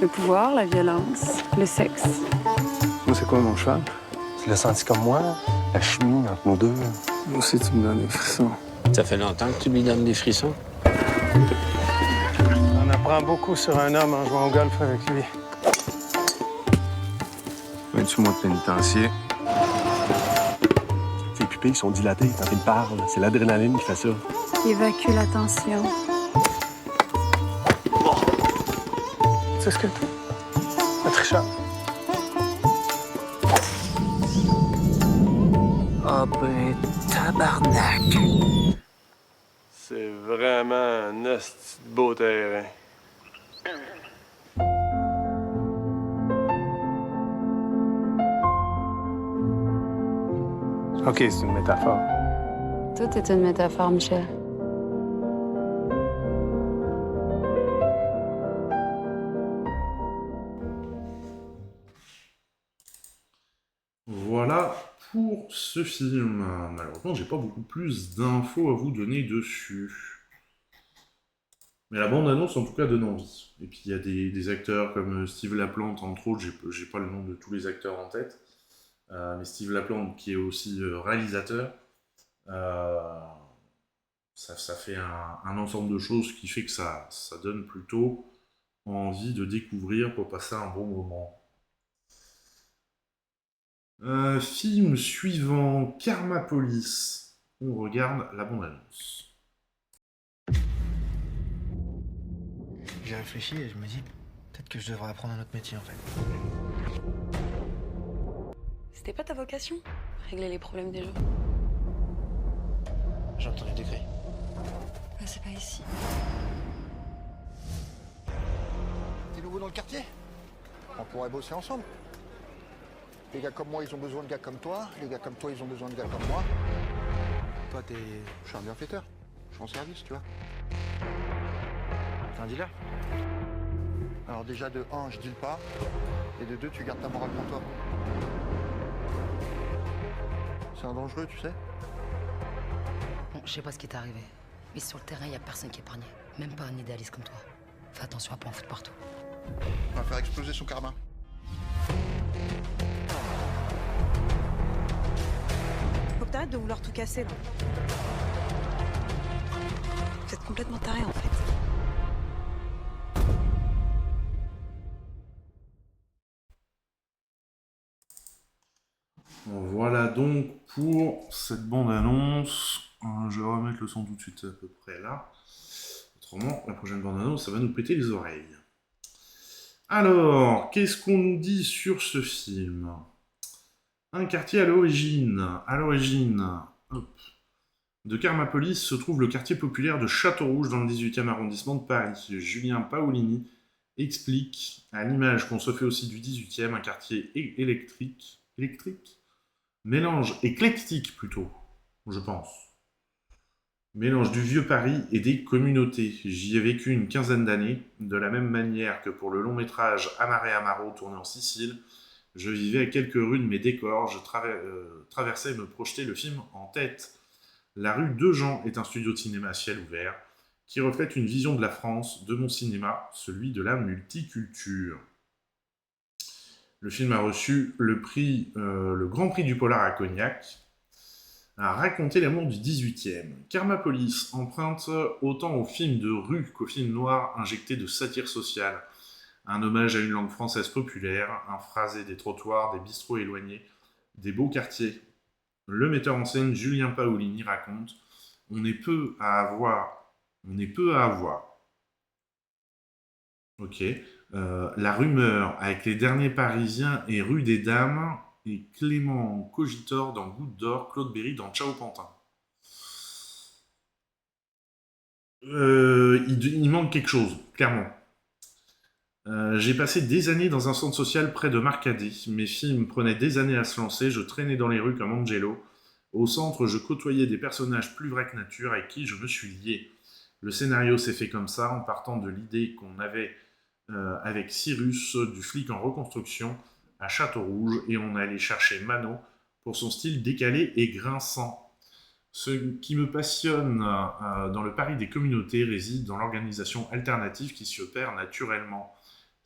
Le pouvoir, la violence, le sexe. Moi, c'est quoi mon cheval? Tu l'as senti comme moi, la chimie entre nous deux. Moi aussi, tu me donnes des frissons. Ça fait longtemps que tu lui donnes des frissons. On apprend beaucoup sur un homme en jouant au golf avec lui. 28 mois de pénitencier. Ses pupilles sont dilatées quand il parle. C'est l'adrénaline qui fait ça. Évacue la tension. C'est ce que t'es. Un tricheur. Ah ben, tabarnak. C'est vraiment un esti de beau terrain. OK, c'est une métaphore. Tout est une métaphore, Michel. Voilà pour ce film. Malheureusement, j'ai pas beaucoup plus d'infos à vous donner dessus. Mais la bande-annonce, en tout cas, donne envie. Et puis, il y a des acteurs comme Steve Laplante, entre autres, j'ai pas le nom de tous les acteurs en tête, mais Steve Laplante, qui est aussi réalisateur, ça fait un ensemble de choses qui fait que ça donne plutôt envie de découvrir pour passer un bon moment. Film suivant, Karma Police. On regarde la bande-annonce. J'ai réfléchi et je me dis, peut-être que je devrais apprendre un autre métier en fait. C'était pas ta vocation? Régler les problèmes des gens. J'ai entendu des cris. Ah, c'est pas ici. T'es nouveau dans le quartier? On pourrait bosser ensemble. Les gars comme moi, ils ont besoin de gars comme toi. Les gars comme toi, ils ont besoin de gars comme moi. Toi, je suis un bienfaiteur. Je suis en service, tu vois. T'es un dealer? Alors déjà, de 1, je deal pas. Et de 2, tu gardes ta morale pour toi. C'est un dangereux, tu sais. Bon, je sais pas ce qui t'est arrivé. Mais sur le terrain, il y a personne qui est épargné. Même pas un idéaliste comme toi. Fais attention à pas en foutre partout. On va faire exploser son karma. Faut que t'arrêtes de vouloir tout casser, là. Vous êtes complètement tarés, en fait. Voilà donc pour cette bande-annonce. Je vais remettre le son tout de suite à peu près là. Autrement, la prochaine bande-annonce, ça va nous péter les oreilles. Alors, qu'est-ce qu'on nous dit sur ce film? Un quartier à l'origine. De Karma Police se trouve le quartier populaire de Château-Rouge dans le 18e arrondissement de Paris. Julien Paolini explique, à l'image qu'on se fait aussi du 18e, un quartier électrique Mélange éclectique plutôt, je pense. Mélange du vieux Paris et des communautés. J'y ai vécu une quinzaine d'années, de la même manière que pour le long métrage Amare Amaro tourné en Sicile. Je vivais à quelques rues de mes décors, je traversais et me projetais le film en tête. La rue Dejean est un studio de cinéma à ciel ouvert qui reflète une vision de la France, de mon cinéma, celui de la multiculture. Le film a reçu le Grand Prix du Polar à Cognac, a raconté l'amour du 18e. Karma Police emprunte autant au film de rue qu'au film noir injecté de satire sociale. Un hommage à une langue française populaire, un phrasé des trottoirs, des bistrots éloignés, des beaux quartiers. Le metteur en scène Julien Paolini raconte « On est peu à avoir. Ok. La rumeur avec les derniers Parisiens et rue des Dames et Clément Cogitor dans Goutte d'Or, Claude Berry dans Ciao Pantin. Il manque quelque chose, clairement. J'ai passé des années dans un centre social près de Marcadet. Mes films prenaient des années à se lancer, je traînais dans les rues comme Angelo. Au centre, je côtoyais des personnages plus vrais que nature avec qui je me suis lié. Le scénario s'est fait comme ça, en partant de l'idée qu'on avait avec Cyrus, du flic en reconstruction, à Château-Rouge, et on allait chercher Mano pour son style décalé et grinçant. Ce qui me passionne dans le Paris des communautés réside dans l'organisation alternative qui s'y opère naturellement.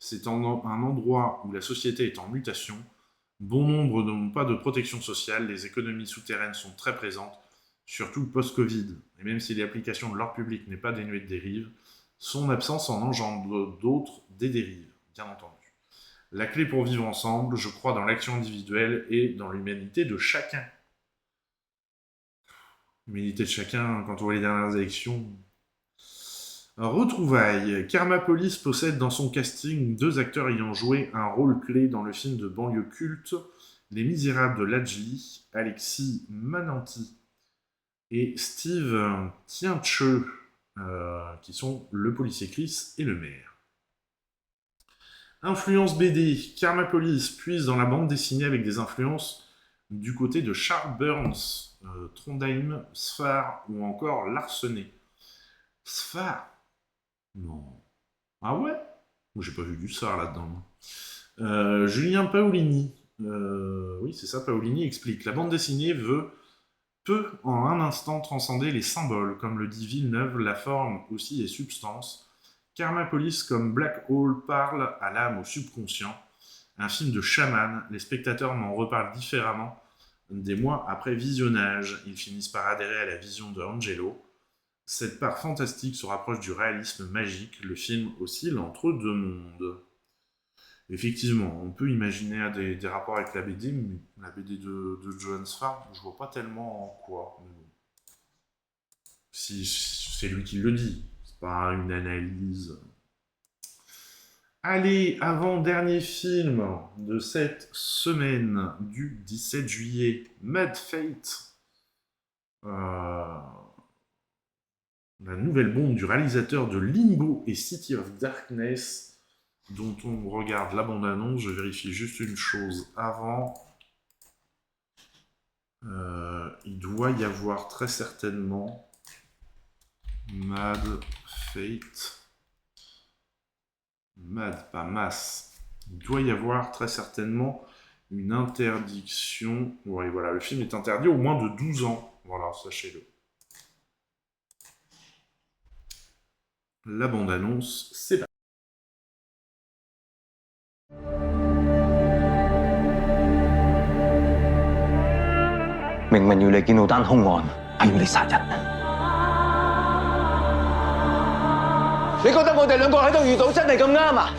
C'est un endroit où la société est en mutation. Bon nombre n'ont pas de protection sociale, les économies souterraines sont très présentes, surtout post-Covid. Et même si l'application de l'ordre public n'est pas dénuée de dérives, son absence en engendre d'autres des dérives, bien entendu. La clé pour vivre ensemble, je crois dans l'action individuelle et dans l'humanité de chacun. L'humanité de chacun, quand on voit les dernières élections. Retrouvailles. Karma Police possède dans son casting 2 acteurs ayant joué un rôle clé dans le film de banlieue culte Les Misérables de Lajli, Alexis Mananti et Steve Tiencheux, qui sont le policier Chris et le maire. Influence BD. Karma Police puise dans la bande dessinée avec des influences du côté de Charles Burns, Trondheim, Sfar ou encore Larsenet. Sfar? Non. Ah ouais? Moi j'ai pas vu du Sfar là-dedans. Julien Paolini. Oui, c'est ça, Paolini explique. La bande dessinée peut en un instant transcender les symboles, comme le dit Villeneuve, la forme aussi est substance. Karma Police comme Black Hole parle à l'âme, au subconscient. Un film de chaman, les spectateurs m'en reparlent différemment des mois après visionnage. Ils finissent par adhérer à la vision de Angelo. Cette part fantastique se rapproche du réalisme magique. Le film oscille entre deux mondes. Effectivement, on peut imaginer des rapports avec la BD, mais la BD de Johannes Farb, je vois pas tellement en quoi. Mais bon. Si c'est lui qui le dit, c'est pas une analyse. Allez, avant-dernier film de cette semaine du 17 juillet, Mad Fate. La nouvelle bombe du réalisateur de Limbo et City of Darkness, dont on regarde la bande-annonce. Je vérifie juste une chose avant. Il doit y avoir très certainement Mad Fate. Mad, pas masse. Il doit y avoir très certainement une interdiction. Oui, voilà, le film est interdit au moins de 12 ans. Voilà, sachez-le. La bande-annonce, c'est parti.你覺得我哋兩個喺度遇到真係咁啱啊？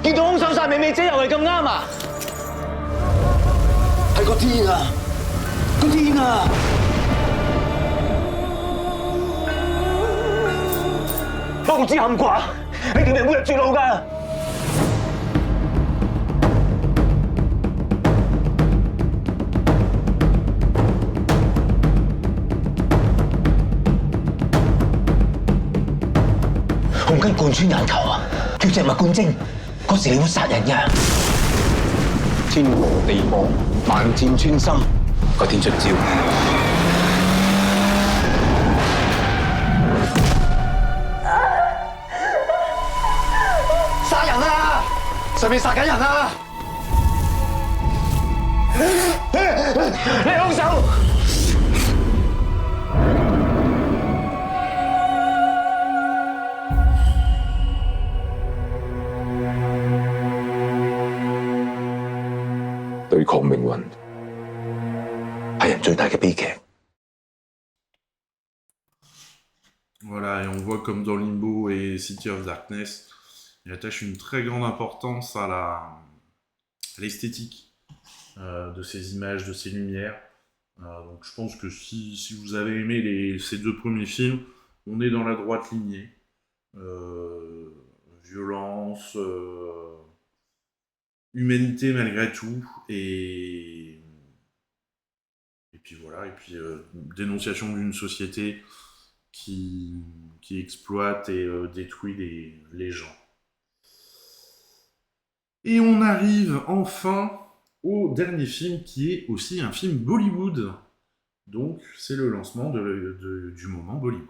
見到兇手殺美美姐又係咁啱啊？係個天啊！個天啊！浪子冚寡，你點樣會入住路㗎？紅筋貫穿眼球啊，叫隻物貫精，嗰時你會殺人㗎。天羅地網，萬箭穿心，個天出招。殺人啊！上面殺緊人啊！你兇手！對抗命運係人最大嘅悲劇。Voilà, et on voit comme dans Limbo et City of Darkness, il attache une très grande importance à l'esthétique de ces images, de ces lumières. Donc je pense que si vous avez aimé ces deux premiers films, on est dans la droite lignée. Violence, humanité malgré tout, et puis voilà, et puis dénonciation d'une société qui exploite et détruit les gens. Et on arrive enfin au dernier film qui est aussi un film Bollywood. Donc c'est le lancement du moment Bollywood.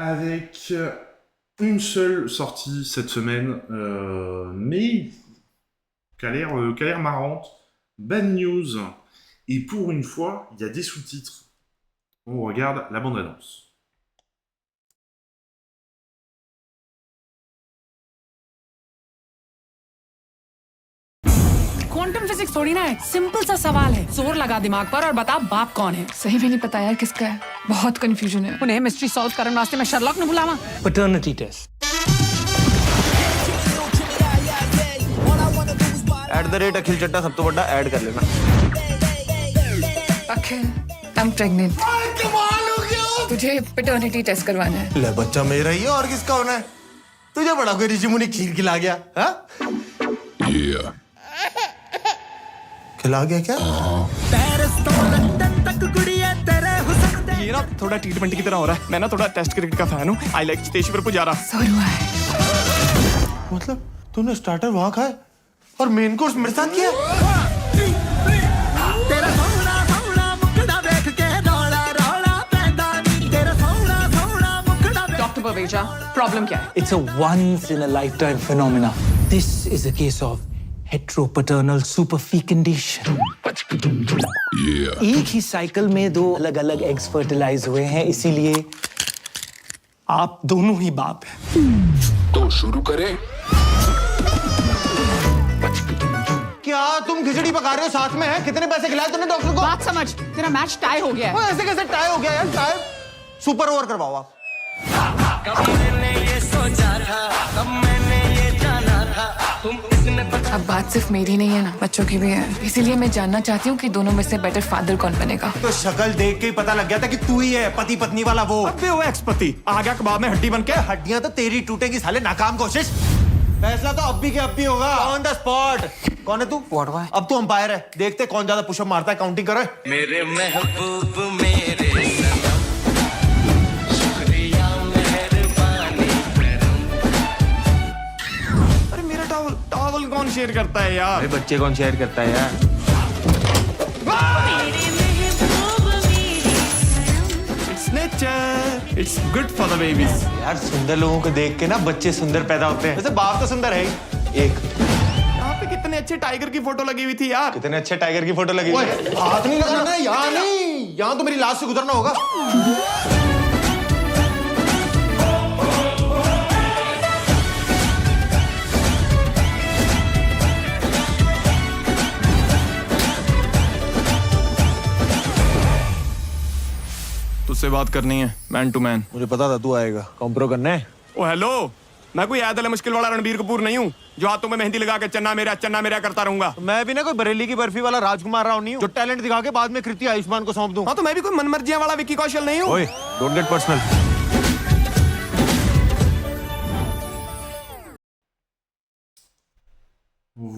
Avec une seule sortie cette semaine, mais qui a l'air marrante. Bad News. Et pour une fois, il y a des sous-titres. On regarde la bande-annonce. Quantum physics थोड़ी ना है, सिंपल सा सवाल है, जोर लगा दिमाग पर और बता बाप कौन है। सही में नहीं पता यार किसका है, बहुत कंफ्यूजन है। उन्हें मिस्ट्री सॉल्व करने वास्ते मैं शर्लॉक ने बुलावा। Paternity test. @अखिल चट्टा सब तो बड़ा ऐड कर लेना। अखिल, आई एम प्रेग्नेंट। कमाल हो गया। तुझे पैटर्निटी टेस्ट करवाना है। ले बच्चा मेरा ही है और किसका होना है? तुझे बड़ा कोई ऋषि मुनि खीर खिला गया? हाँ? खिला गया क्या? ये ना थोड़ा T20 की तरह हो रहा है। मैं ना थोड़ा टेस्ट क्रिकेट का फैन हूँ। आई लाइक चेतेश्वर पुजारा। मतलब तूने स्टार्टर वहाँ खाया और मेन कोर्स मेरे साथ किया? रवेजा प्रॉब्लम क्या है? It's a once in a lifetime phenomena. This is a case of heteropaternal superfecundation. एक ही साइकिल में दो अलग-अलग एग्स फर्टिलाइज हुए हैं, इसीलिए आप दोनों ही बाप हैं। तो शुरू करें। क्या तुम खिचड़ी पका रहे हो साथ में है? कितने पैसे खिलाए तूने डॉक्टर को? बात समझ, तेरा मैच टाई हो गया है। ऐसे कैसे टाई हो गया यार? टाई सुपर ओवर करवाओ आप। अब बात सिर्फ मेरी नहीं है ना, बच्चों की भी है। इसीलिए मैं जानना चाहती हूँ कि दोनों में से बेटर फादर कौन बनेगा। तो शक्ल देख के ही पता लग गया था कि तू ही है पति पत्नी वाला वो। अबे वो एक्स-पति आ गया कबाब में हड्डी बन के। हड्डियां तो तेरी टूटेगी साले, नाकाम कोशिश। फैसला तो अब भी के अब भी होगा ऑन द स्पॉट। कौन है तू? अब तू अंपायर है, देखते कौन ज्यादा पुशअप मारता है, काउंटिंग करो। मेरे महबूब मेरे सनम, शुक्रिया मेहरबानी अरे मेरा टॉवल टॉवल कौन शेयर करता है यार? अरे बच्चे कौन शेयर करता है यार? Nature it's good for the babies. यार सुंदर लोगों को देख के ना बच्चे सुंदर पैदा होते हैं। वैसे बाप तो सुंदर है ही। एक यहाँ पे कितने अच्छे टाइगर की फोटो लगी हुई थी यार। कितने अच्छे टाइगर की फोटो लगी हुई है। हाथ नहीं लगाना है, यहाँ नहीं, यहाँ तो मेरी लाश से गुजरना होगा। तुझसे बात करनी है मैन टू मैन। मुझे पता था तू आएगा, कॉम्प्रो करना है। ओ हेलो, मैं कोई याद है मुश्किल वाला रणबीर कपूर नहीं हूँ जो हाथों में मेहंदी लगा के चन्ना मेरा करता रहूंगा। मैं भी ना कोई बरेली की बर्फी वाला राजकुमार राव नहीं हूँ जो टैलेंट दिखा के बाद में कृति आयुष्मान को सौंप दूं। हाँ तो मैं भी कोई मनमर्जियां वाला विक्की कौशल नहीं हूँ। ओए, don't get personal.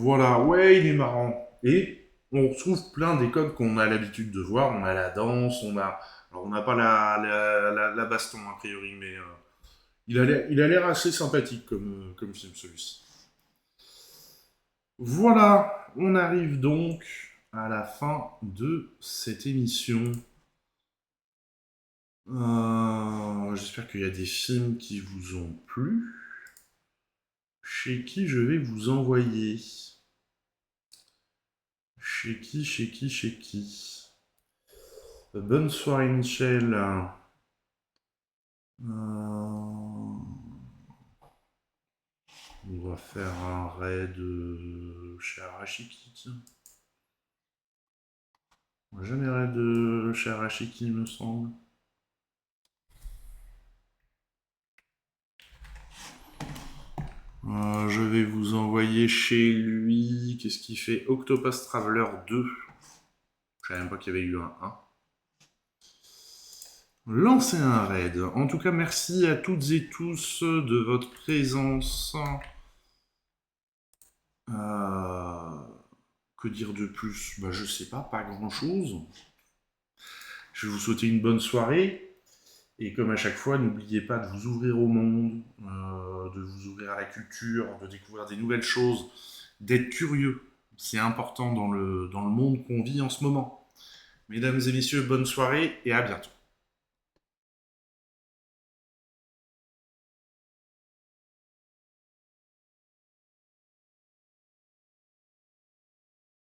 Voilà, ouais, il est marrant. Et on retrouve plein des codes qu'on a l'habitude de voir. On a la danse, alors on n'a pas la baston a priori, mais il a l'air assez sympathique comme film celui-ci. Voilà, on arrive donc à la fin de cette émission. J'espère qu'il y a des films qui vous ont plu. Chez qui je vais vous envoyer? Chez qui? Bonne soirée Michel. On va faire un raid chez Arashiki, tiens. On va jamais raid chez Arashiki, il me semble. Je vais vous envoyer chez lui. Qu'est-ce qu'il fait? Octopus Traveler 2. Je savais même pas qu'il y avait eu un 1. Lancer un raid. En tout cas, merci à toutes et tous de votre présence. Que dire de plus? Bah, je sais pas grand-chose. Je vais vous souhaiter une bonne soirée. Et comme à chaque fois, n'oubliez pas de vous ouvrir au monde, de vous ouvrir à la culture, de découvrir des nouvelles choses, d'être curieux. C'est important dans le monde qu'on vit en ce moment. Mesdames et messieurs, bonne soirée et à bientôt.